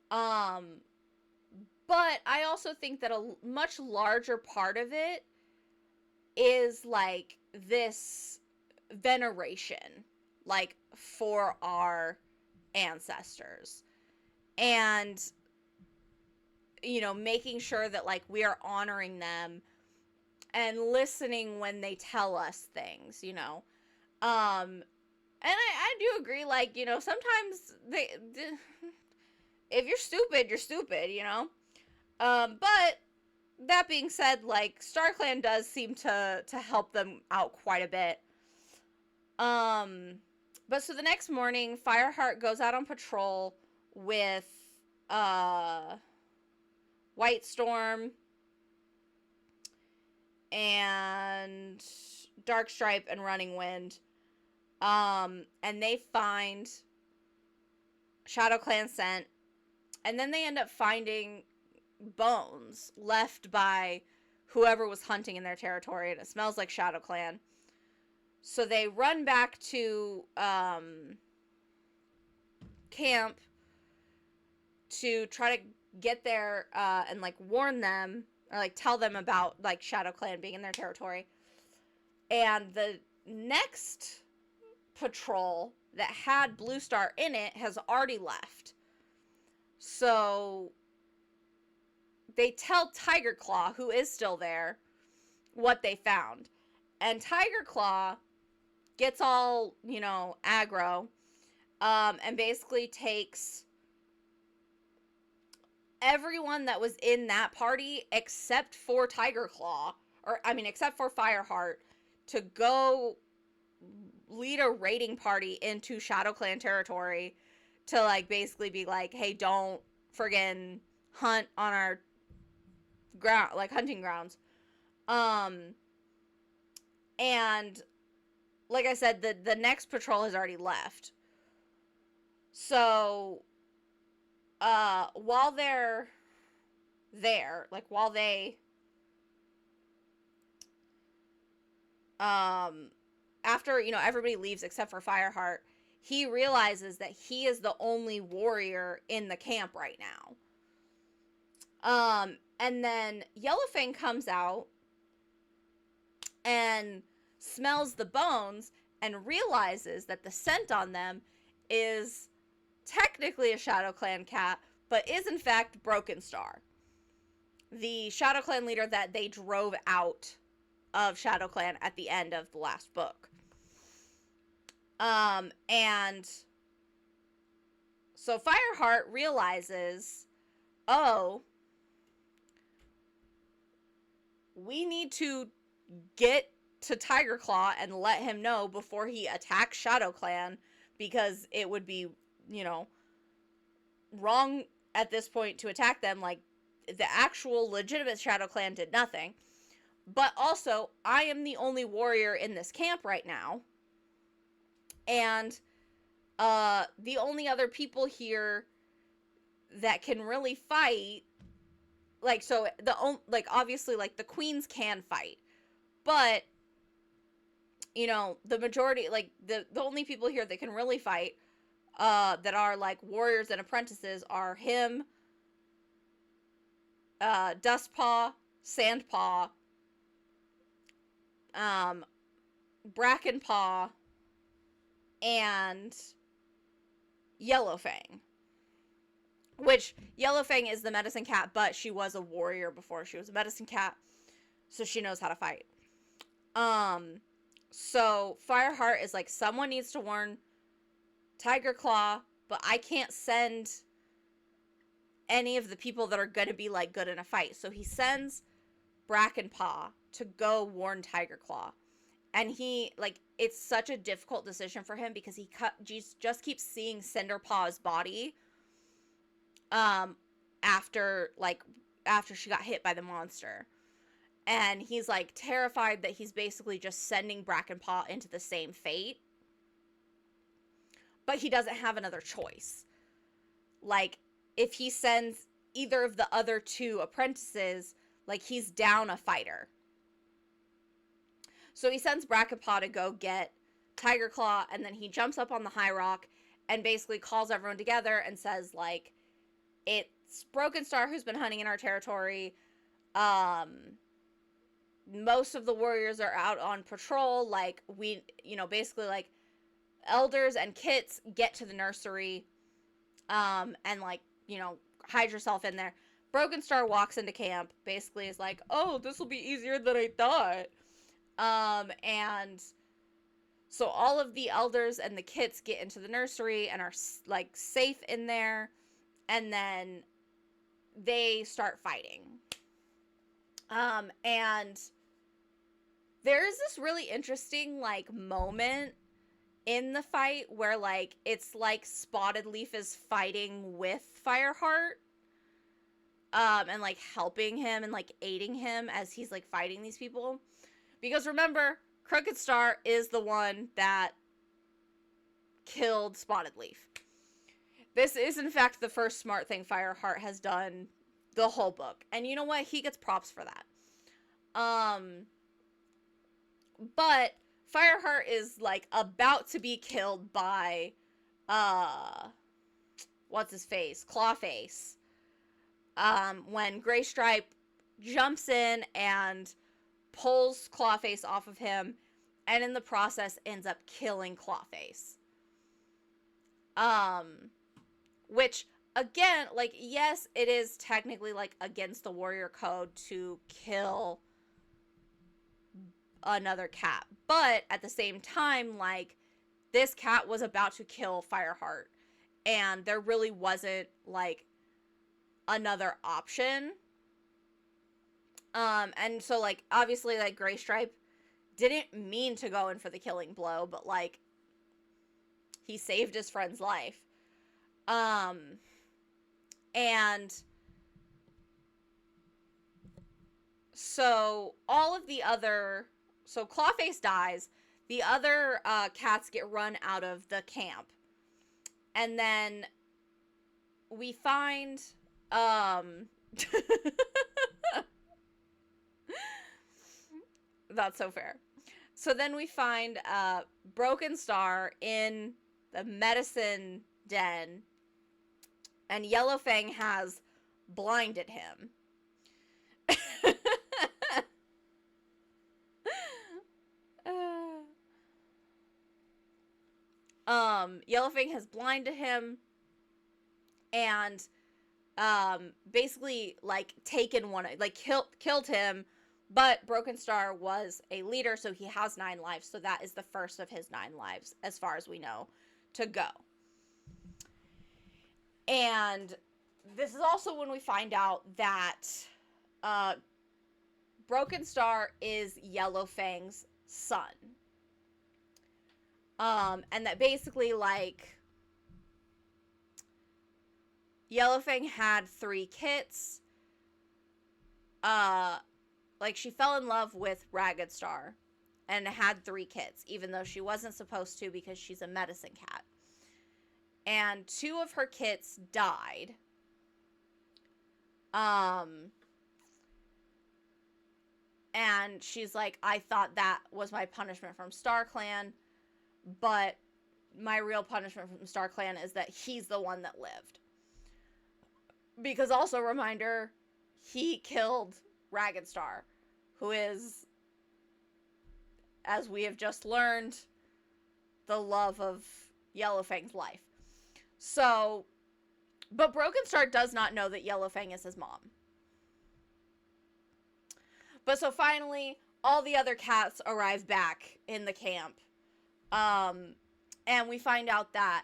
But I also think that a much larger part of it is, like, this veneration, like, for our ancestors. And, making sure that, like, we are honoring them and listening when they tell us things, And I do agree, like, sometimes if you're stupid, you're stupid, But that being said, like, StarClan does seem to help them out quite a bit. But so the next morning, Fireheart goes out on patrol with, White Storm and Darkstripe and Running Wind. And they find ShadowClan scent. And then they end up finding bones left by whoever was hunting in their territory. And it smells like ShadowClan. So they run back to camp to try to get there and, like, warn them or, like, tell them about, like, ShadowClan being in their territory. And the next patrol that had Blue Star in it has already left. So they tell Tiger Claw, who is still there, what they found. And Tiger Claw gets all, aggro, and basically takes everyone that was in that party except for Tiger Claw, except for Fireheart, to go lead a raiding party into ShadowClan territory to, like, basically be like, hey, don't friggin' hunt on our hunting grounds. And like I said, the next patrol has already left. So, while they're there, like while they, after, everybody leaves except for Fireheart, he realizes that he is the only warrior in the camp right now. And then Yellowfang comes out and smells the bones and realizes that the scent on them is technically a Shadow Clan cat, but is in fact Broken Star, the Shadow Clan leader that they drove out of Shadow Clan at the end of the last book. And so Fireheart realizes, oh, we need to get to Tiger Claw and let him know before he attacks Shadow Clan, because it would be, wrong at this point to attack them. Like, the actual legitimate Shadow Clan did nothing. But also, I am the only warrior in this camp right now. And the only other people here that can really fight, like, so obviously, like, the queens can fight, but the majority, like, the only people here that can really fight, that are like warriors and apprentices, are him, Dustpaw, Sandpaw, Brackenpaw, and Yellowfang. Which, Yellowfang is the medicine cat, but she was a warrior before she was a medicine cat, so she knows how to fight. So Fireheart is like, someone needs to warn Tiger Claw, but I can't send any of the people that are gonna be, like, good in a fight. So he sends Brackenpaw to go warn Tiger Claw. And he, like, it's such a difficult decision for him because he just keeps seeing Cinderpaw's body, after she got hit by the monster. And he's, like, terrified that he's basically just sending Brackenpaw into the same fate. But he doesn't have another choice. Like, if he sends either of the other two apprentices, like, he's down a fighter. So he sends Brackenpaw to go get Tiger Claw, and then he jumps up on the high rock and basically calls everyone together and says, like, it's Broken Star who's been hunting in our territory. Most of the warriors are out on patrol. Like, we, basically, like, elders and kits, get to the nursery, and, like, hide yourself in there. Broken Star walks into camp, basically is like, oh, this will be easier than I thought. And so all of the elders and the kits get into the nursery and are, like, safe in there, and then they start fighting. And there is this really interesting, like, moment in the fight where, like, it's like Spotted Leaf is fighting with Fireheart, and, like, helping him and, like, aiding him as he's, like, fighting these people. Because remember, Crooked Star is the one that killed Spotted Leaf. This is, in fact, the first smart thing Fireheart has done the whole book. And you know what? He gets props for that. But Fireheart is, like, about to be killed by, what's his face? Clawface. When Graystripe jumps in and pulls Clawface off of him, and in the process ends up killing Clawface. Which, again, like, yes, it is technically, like, against the warrior code to kill another cat, but at the same time, like, this cat was about to kill Fireheart, and there really wasn't, like, another option. And so, like, obviously, like, Graystripe didn't mean to go in for the killing blow, but, like, he saved his friend's life. And So all of the other, so Clawface dies. The other cats get run out of the camp, and then we find that's so fair. So then we find Broken Star in the medicine den, and Yellowfang has blinded him. Yellowfang has blinded him and basically like taken one, like killed him. But Broken Star was a leader, so he has 9 lives. So that is the first of his 9 lives, as far as we know, to go. And this is also when we find out that Broken Star is Yellowfang's son. And that basically, like, Yellowfang had 3 kits. Like, she fell in love with Ragged Star and had 3 kits, even though she wasn't supposed to because she's a medicine cat. And 2 of her kits died. And she's like, I thought that was my punishment from StarClan, but my real punishment from StarClan is that he's the one that lived. Because also, reminder, he killed Ragged Star, who is, as we have just learned, the love of Yellowfang's life. So, but Broken Star does not know that Yellowfang is his mom. But so finally, all the other cats arrive back in the camp. And we find out that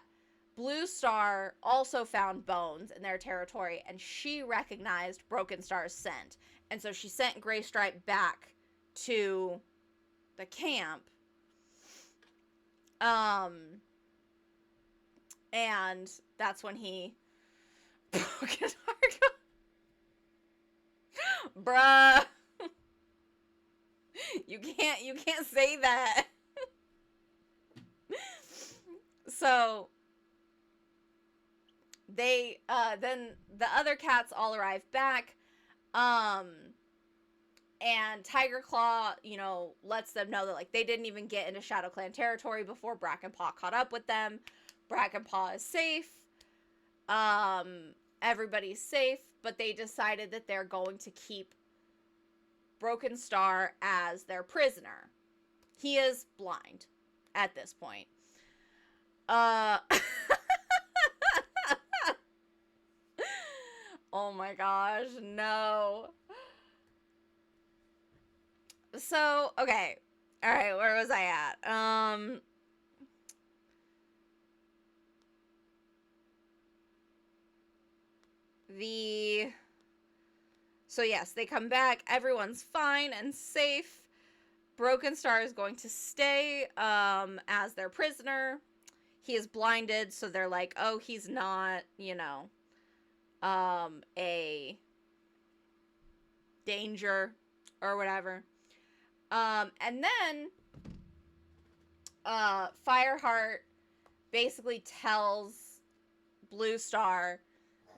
Blue Star also found bones in their territory, and she recognized Broken Star's scent. And so she sent Gray Stripe back to the camp. And that's when he broke his heart. Bruh. You can't say that. So they then the other cats all arrive back. And Tiger Claw, you know, lets them know that, like, they didn't even get into Shadow Clan territory before Brackenpaw caught up with them. Brackenpaw is safe. Everybody's safe, but they decided that they're going to keep Broken Star as their prisoner. He is blind at this point. Oh my gosh, no. So, okay. Alright, where was I at? So yes, they come back. Everyone's fine and safe. Broken Star is going to stay as their prisoner. He is blinded, so they're like, oh, he's not, you know, a danger or whatever. And then Fireheart basically tells Blue Star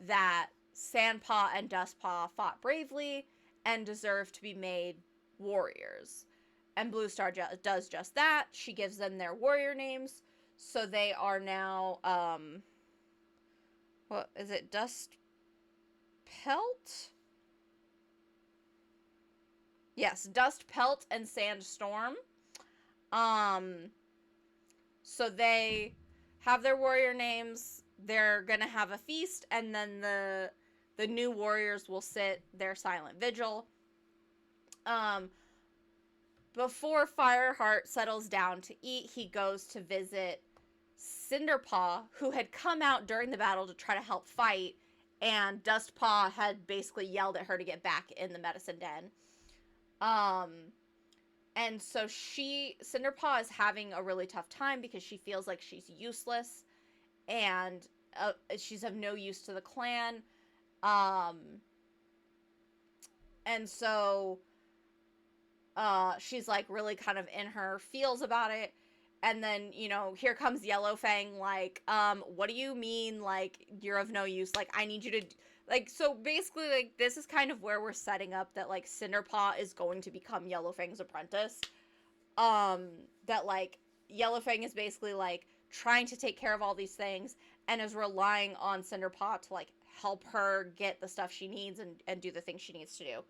that Sandpaw and Dustpaw fought bravely and deserve to be made warriors. And Blue Star does just that. She gives them their warrior names. So they are now, what is it? Dust Pelt? Yes, Dust Pelt and Sandstorm. So they have their warrior names. They're gonna have a feast, and then the new warriors will sit their silent vigil. Before Fireheart settles down to eat, he goes to visit Cinderpaw, who had come out during the battle to try to help fight, and Dustpaw had basically yelled at her to get back in the medicine den. And so Cinderpaw is having a really tough time because she feels like she's useless, and she's of no use to the clan. And so she's like really kind of in her feels about it. And then, you know, here comes Yellowfang, like, what do you mean, like, you're of no use? Like, I need you to, like, so basically, like, this is kind of where we're setting up that, like, Cinderpaw is going to become Yellowfang's apprentice. That, like, Yellowfang is basically, like, trying to take care of all these things and is relying on Cinderpaw to, like, help her get the stuff she needs and do the things she needs to do.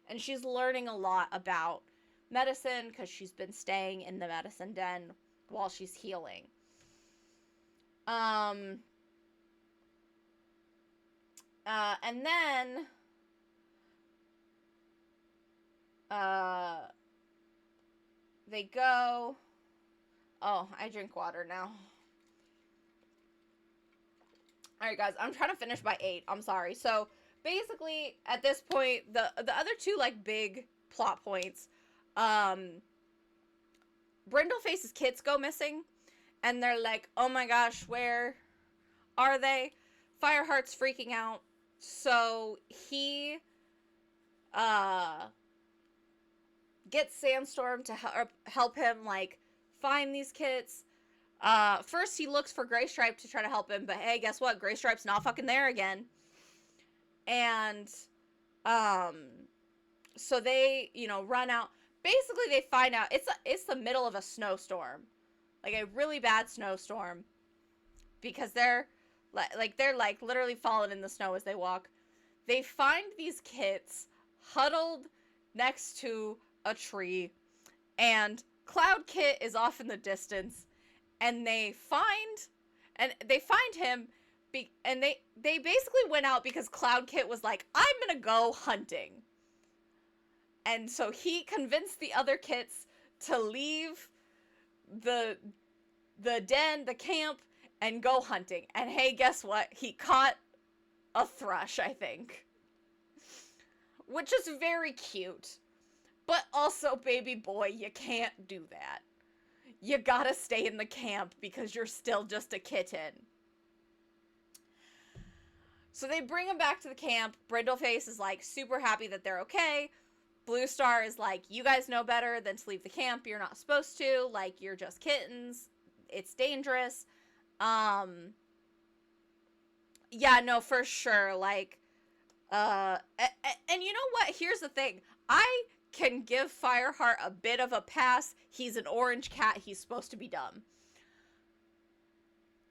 And she's learning a lot about medicine because she's been staying in the medicine den while she's healing. And then they go. Oh, I drink water now. Alright, guys, I'm trying to finish by 8. I'm sorry. So, basically, at this point, the other two, like, big plot points, Brindleface's kits go missing, and they're like, oh my gosh, where are they? Fireheart's freaking out, so he, gets Sandstorm to help him, like, find these kits. First he looks for Graystripe to try to help him, but hey, guess what? Graystripe's not fucking there again. And, so they, you know, run out. Basically, they find out it's the middle of a snowstorm. Like, a really bad snowstorm. Because they're literally falling in the snow as they walk. They find these kits huddled next to a tree. And Cloud Kit is off in the distance. And they find him, and they basically went out because Cloud Kit was like, I'm gonna go hunting. And so he convinced the other kits to leave the den, the camp, and go hunting. And hey, guess what? He caught a thrush, I think. Which is very cute. But also, baby boy, you can't do that. You gotta stay in the camp because you're still just a kitten. So they bring him back to the camp. Brindleface is like super happy that they're okay. Blue Star is like, you guys know better than to leave the camp. You're not supposed to. Like, you're just kittens. It's dangerous. Yeah, no, for sure. Like, and you know what? Here's the thing. I can give Fireheart a bit of a pass. He's an orange cat. He's supposed to be dumb.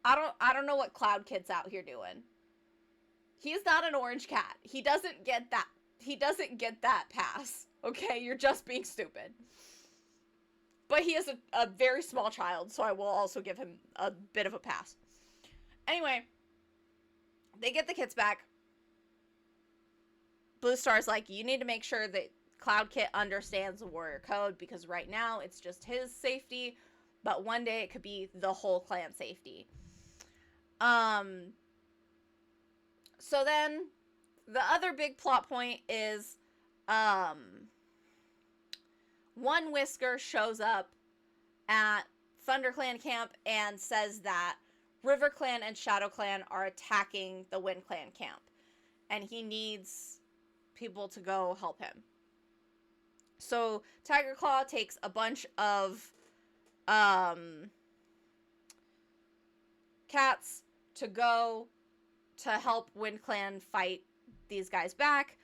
I don't know what Cloud Kid's out here doing. He's not an orange cat. He doesn't get that. He doesn't get that pass. Okay, you're just being stupid. But he is a very small child, so I will also give him a bit of a pass. Anyway, they get the kits back. Blue Star's like, you need to make sure that Cloud Kit understands the warrior code, because right now it's just his safety, but one day it could be the whole clan safety. So then the other big plot point is One Whisker shows up at ThunderClan camp and says that RiverClan and ShadowClan are attacking the WindClan camp, and he needs people to go help him. So Tiger Claw takes a bunch of cats to go to help WindClan fight these guys back.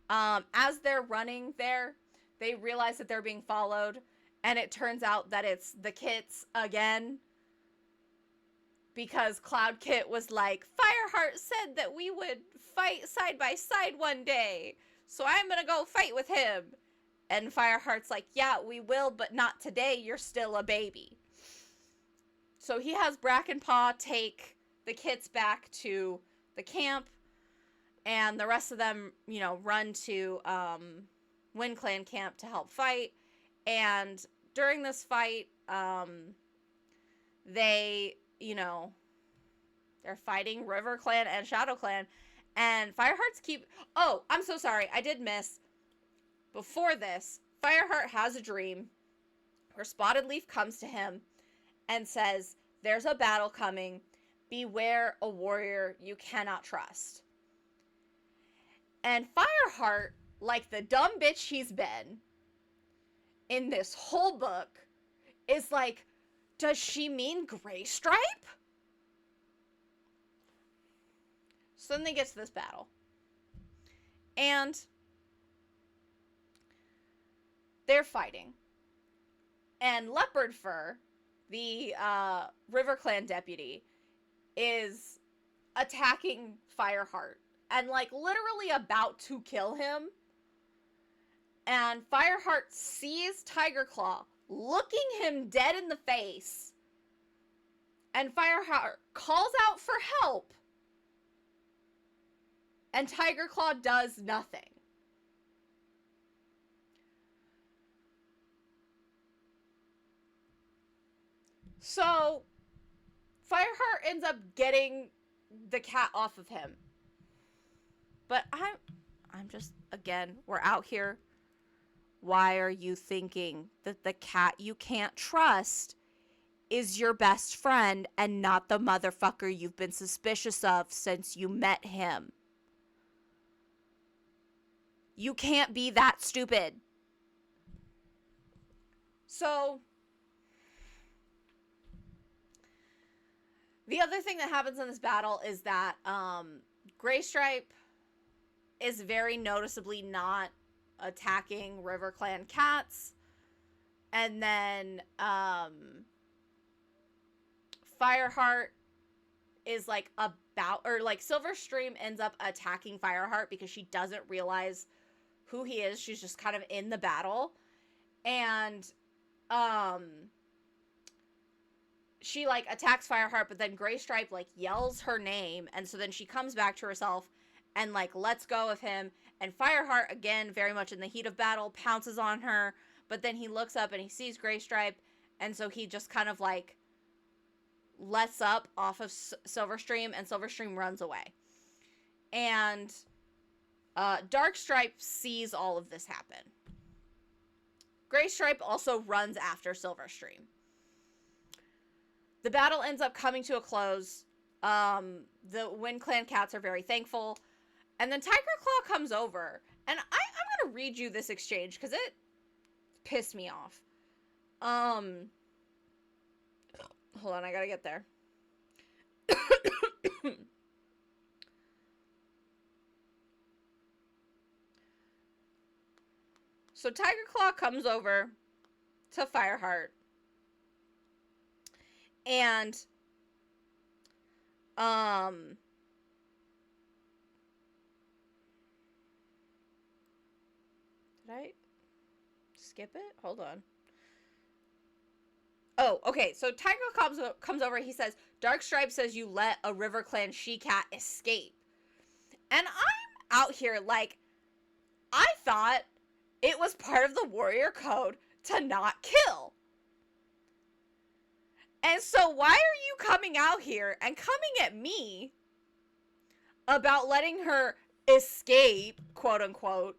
As they're running there, they realize that they're being followed, and it turns out that it's the kits again. Because Cloud Kit was like, Fireheart said that we would fight side by side one day, so I'm gonna go fight with him. And Fireheart's like, yeah, we will, but not today, you're still a baby. So he has Brackenpaw take the kits back to the camp, and the rest of them, you know, run to WindClan camp to help fight. And during this fight, they, you know, they're fighting RiverClan and ShadowClan, and Fireheart's keep... Oh, I'm so sorry, I did miss. Before this, Fireheart has a dream where Spotted Leaf comes to him and says, there's a battle coming. Beware a warrior you cannot trust. And Fireheart, like the dumb bitch he's been, in this whole book is like, does she mean Gray Stripe? So then they get to this battle. And they're fighting. And Leopard Fur, the River Clan deputy, is attacking Fireheart. And, like, literally about to kill him. And Fireheart sees Tiger Claw looking him dead in the face. And Fireheart calls out for help. And Tiger Claw does nothing. So, Fireheart ends up getting the cat off of him. But I'm just, again, we're out here. Why are you thinking that the cat you can't trust is your best friend and not the motherfucker you've been suspicious of since you met him? You can't be that stupid. So, the other thing that happens in this battle is that Gray Stripe is very noticeably not attacking River Clan cats. And then Fireheart is like about, or like Silverstream ends up attacking Fireheart because she doesn't realize who he is. She's just kind of in the battle. And she like attacks Fireheart, but then Gray Stripe like yells her name, and so then she comes back to herself and like lets go of him, and Fireheart, again very much in the heat of battle, pounces on her, but then he looks up and he sees Gray Stripe, and so he just kind of like lets up off of Silverstream, and Silverstream runs away. And Dark Stripe sees all of this happen. Gray Stripe also runs after Silverstream. The battle ends up coming to a close. The Wind Clan cats are very thankful. And then Tiger Claw comes over. And I'm going to read you this exchange because it pissed me off. Hold on, I got to get there. So Tiger Claw comes over to Fireheart. And, did I skip it? Hold on. Oh, okay. So Tiger comes over. He says, Dark Stripe says you let a River Clan she-cat escape. And I'm out here like, I thought it was part of the warrior code to not kill. And so why are you coming out here and coming at me about letting her escape, quote unquote?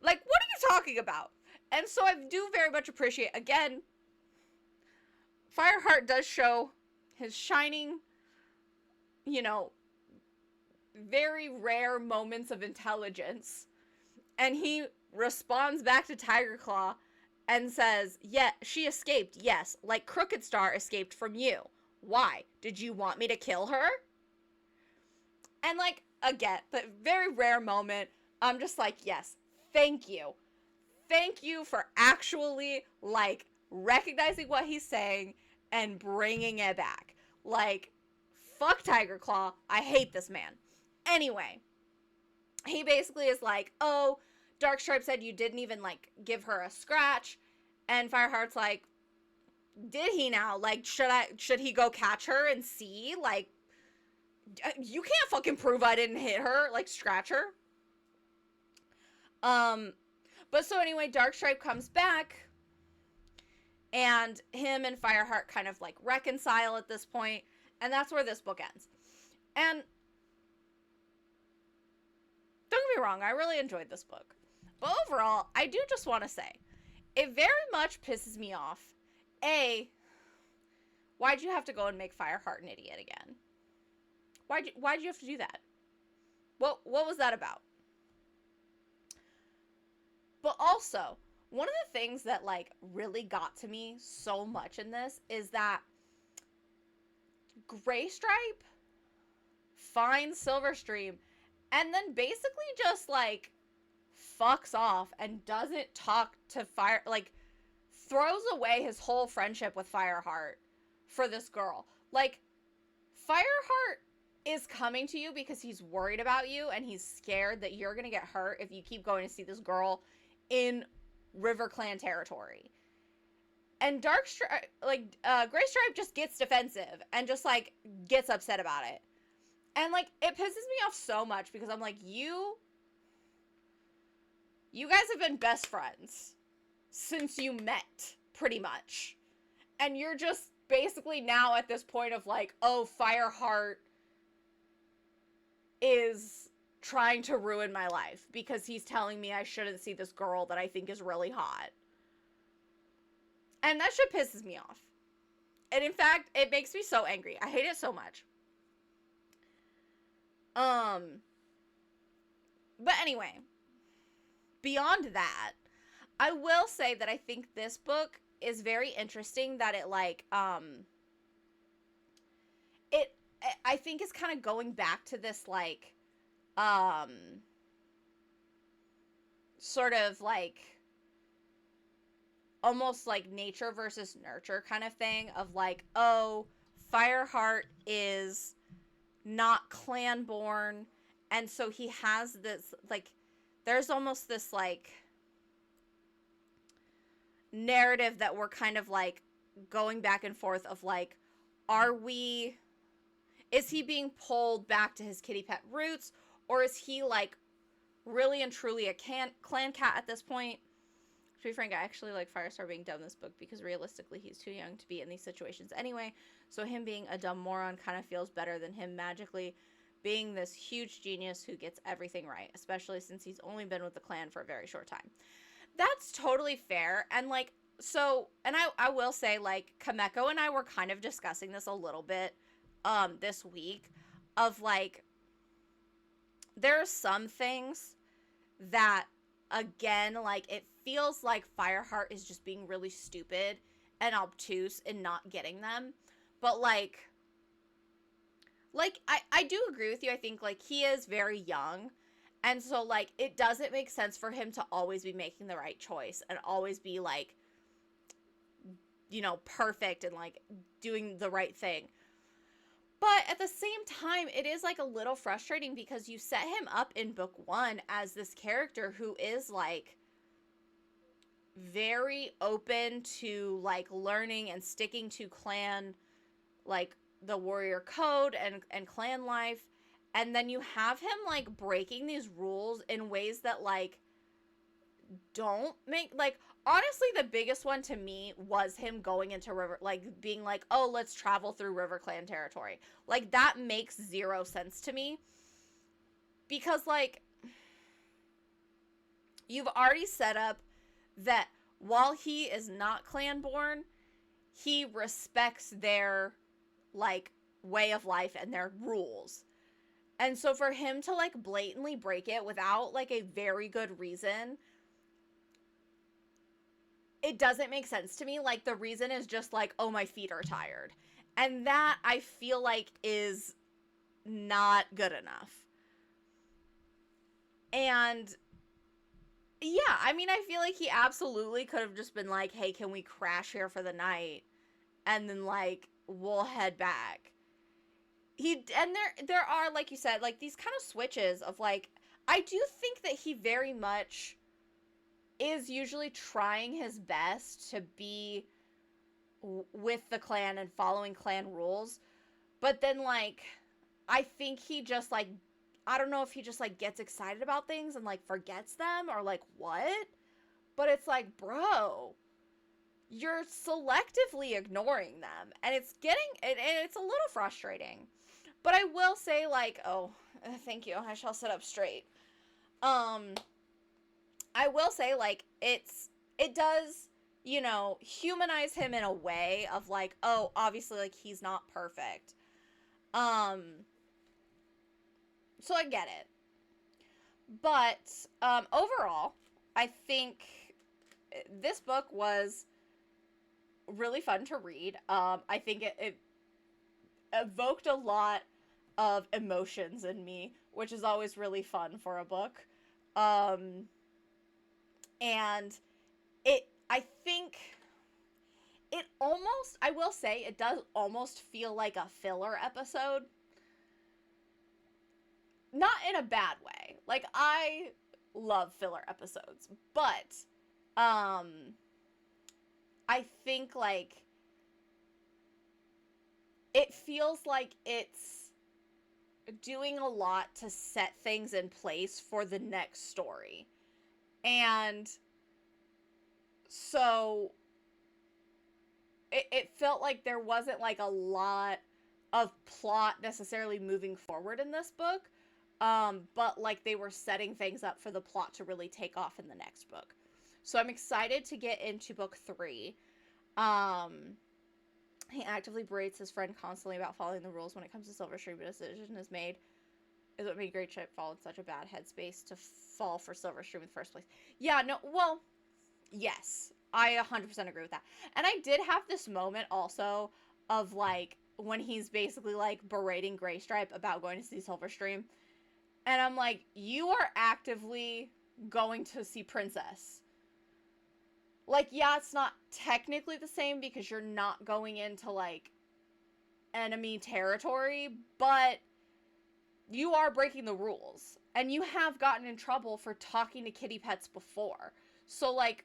Like, what are you talking about? And so I do very much appreciate, again, Fireheart does show his shining, you know, very rare moments of intelligence. And he responds back to Tiger Claw and says, yeah, she escaped, yes, like Crooked Star escaped from you. Why? Did you want me to kill her? And, like, again, the very rare moment, I'm just like, yes, thank you. Thank you for actually, like, recognizing what he's saying and bringing it back. Like, fuck Tiger Claw. I hate this man. Anyway, he basically is like, oh, Dark Stripe said you didn't even, like, give her a scratch. And Fireheart's like, did he now? Like, should he go catch her and see? Like, you can't fucking prove I didn't hit her, like, scratch her. But so anyway, Dark Stripe comes back. And him and Fireheart kind of, like, reconcile at this point. And that's where this book ends. And don't get me wrong, I really enjoyed this book. But overall, I do just want to say, it very much pisses me off. A, why'd you have to go and make Fireheart an idiot again? Why'd you have to do that? What was that about? But also, one of the things that, like, really got to me so much in this is that Gray Stripe finds Silverstream and then basically just, like, fucks off and doesn't talk to Fire, like, throws away his whole friendship with Fireheart for this girl. Like, Fireheart is coming to you because he's worried about you and he's scared that you're gonna get hurt if you keep going to see this girl in River Clan territory. And Gray Stripe just gets defensive and just, like, gets upset about it. And, like, it pisses me off so much because I'm like, you guys have been best friends since you met, pretty much. And you're just basically now at this point of, like, oh, Fireheart is trying to ruin my life because he's telling me I shouldn't see this girl that I think is really hot. And that shit pisses me off. And in fact, it makes me so angry. I hate it so much. But anyway, beyond that, I will say that I think this book is very interesting that it, like, I think is kind of going back to this, like, sort of, like, almost like nature versus nurture kind of thing of, like, oh, Fireheart is not clan born, and so he has this, like, there's almost this, like, narrative that we're kind of, like, going back and forth of, like, is he being pulled back to his kitty pet roots, or is he, like, really and truly a clan cat at this point? To be frank, I actually like Firestar being dumb this book because realistically he's too young to be in these situations anyway, so him being a dumb moron kind of feels better than him magically being this huge genius who gets everything right, especially since he's only been with the clan for a very short time. That's totally fair, and, like, so, and I will say, like, Kameko and I were kind of discussing this a little bit this week of, like, there are some things that, again, like, it feels like Fireheart is just being really stupid and obtuse and not getting them, but, like, I do agree with you. I think, like, he is very young, and so, like, it doesn't make sense for him to always be making the right choice and always be, like, you know, perfect and, like, doing the right thing. But at the same time, it is, like, a little frustrating because you set him up in book 1 as this character who is, like, very open to, like, learning and sticking to clan, like, the warrior code and clan life. And then you have him, like, breaking these rules in ways that, like, don't make, like, honestly, the biggest one to me was him going into River, like, being like, oh, let's travel through River Clan territory. Like, that makes zero sense to me. Because, like, you've already set up that while he is not clan born, he respects their, like, way of life and their rules. And so for him to, like, blatantly break it without, like, a very good reason, it doesn't make sense to me. Like, the reason is just, like, oh, my feet are tired. And that, I feel like, is not good enough. And, yeah, I mean, I feel like he absolutely could have just been like, hey, can we crash here for the night? And then, like, we'll head back. And there are, like you said, like, these kind of switches of, like, I do think that he very much is usually trying his best to be with the clan and following clan rules, but then, like, I think he just, like, I don't know if he just, like, gets excited about things and, like, forgets them or, like, what? But it's like, bro, you're selectively ignoring them, and it's a little frustrating. But I will say, like, oh, thank you, I shall sit up straight. I will say, like, it does, you know, humanize him in a way of, like, oh, obviously, like, he's not perfect. So I get it. But, overall, I think this book was really fun to read. I think it evoked a lot of emotions in me, which is always really fun for a book. And I think it almost, I will say, it does almost feel like a filler episode. Not in a bad way. Like, I love filler episodes, but I think, like, it feels like it's doing a lot to set things in place for the next story. And so it felt like there wasn't, like, a lot of plot necessarily moving forward in this book. But, like, they were setting things up for the plot to really take off in the next book. So I'm excited to get into book 3. He actively berates his friend constantly about following the rules when it comes to Silverstream, but a decision is what made Great Ship fall in such a bad headspace to fall for Silverstream in the first place. Yeah, no, well, yes, I 100% agree with that. And I did have this moment also of, like, when he's basically, like, berating Greystripe about going to see Silverstream. And I'm like, you are actively going to see Princess. Like, yeah, it's not technically the same because you're not going into, like, enemy territory, but you are breaking the rules. And you have gotten in trouble for talking to kitty pets before. So, like,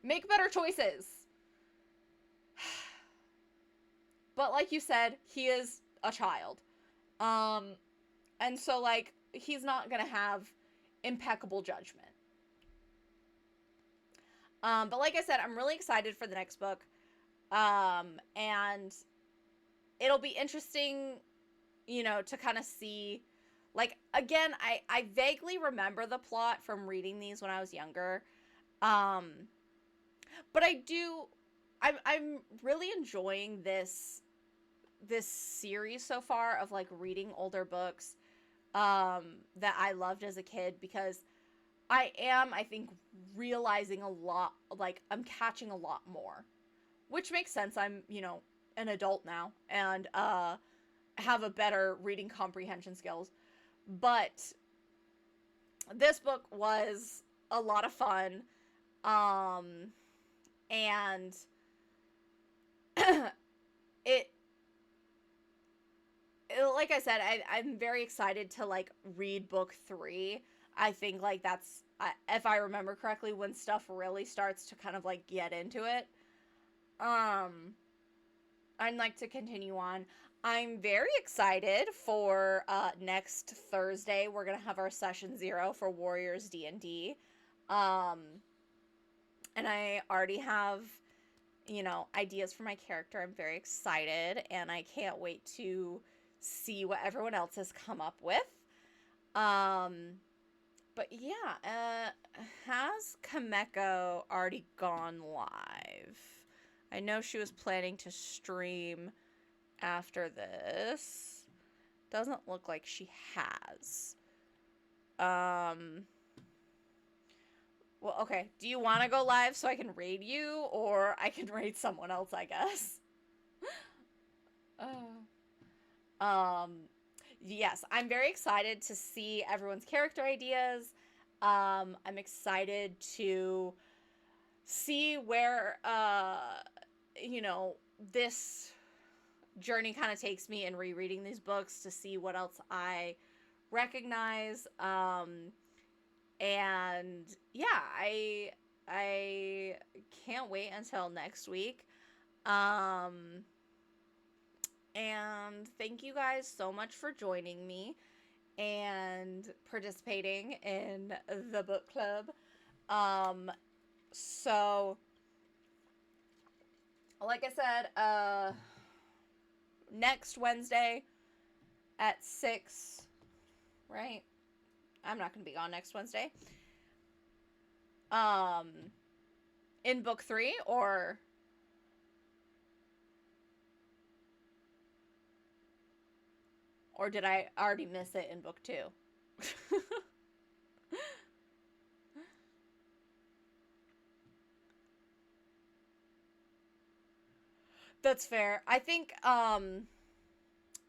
make better choices. But like you said, he is a child. And so, like, he's not gonna have impeccable judgment. But like I said, I'm really excited for the next book. And it'll be interesting, you know, to kind of see, like, again, I vaguely remember the plot from reading these when I was younger. But I'm really enjoying this series so far of, like, reading older books that I loved as a kid, because I think, realizing a lot, like, I'm catching a lot more, which makes sense. I'm, you know, an adult now, and have a better reading comprehension skills, but this book was a lot of fun, and it like I said, I'm very excited to, like, read book 3. I think, like, that's, if I remember correctly, when stuff really starts to kind of, like, get into it. I'd like to continue on. I'm very excited for next Thursday. We're gonna have our session 0 for Warriors D&D. And I already have, you know, ideas for my character. I'm very excited, and I can't wait to see what everyone else has come up with. But yeah, has Kameko already gone live? I know she was planning to stream after this. Doesn't look like she has. Well, okay. Do you want to go live so I can raid you, or I can raid someone else, I guess? Yes, I'm very excited to see everyone's character ideas. I'm excited to see where, you know, this journey kind of takes me in rereading these books, to see what else I recognize. And yeah, I can't wait until next week. And thank you guys so much for joining me and participating in the book club. So, like I said, next Wednesday at 6, right? I'm not going to be on next Wednesday. In book 3, or did I already miss it in book 2? That's fair. I think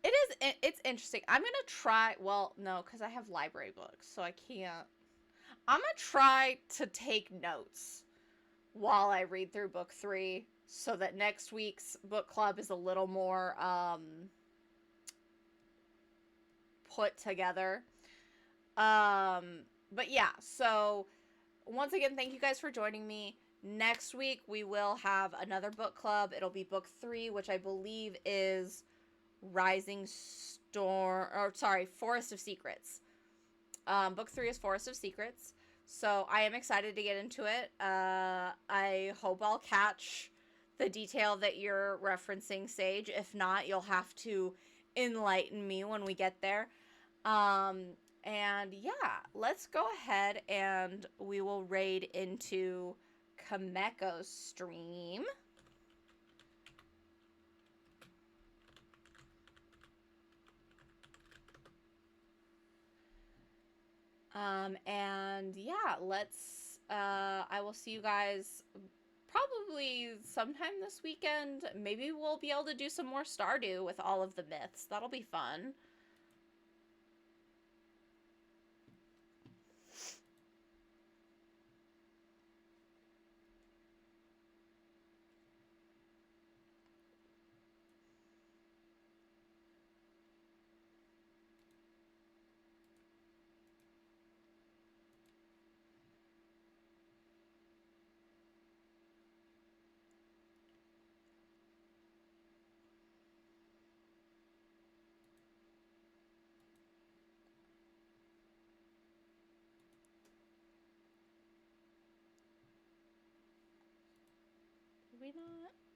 it's interesting. I'm gonna try. Well, no, because I have library books, so I can't. I'm gonna try to take notes while I read through book 3, so that next week's book club is a little more put together. But yeah, so once again, thank you guys for joining me. Next week we will have another book club. It'll be book 3, which I believe is Rising Storm, or sorry, Forest of Secrets. Book 3 is Forest of Secrets. So I am excited to get into it. I hope I'll catch the detail that you're referencing, Sage. If not, you'll have to enlighten me when we get there. And yeah, let's go ahead and we will raid into Kameko's stream. And yeah, I will see you guys probably sometime this weekend. Maybe we'll be able to do some more Stardew with all of the myths. That'll be fun. Did we not?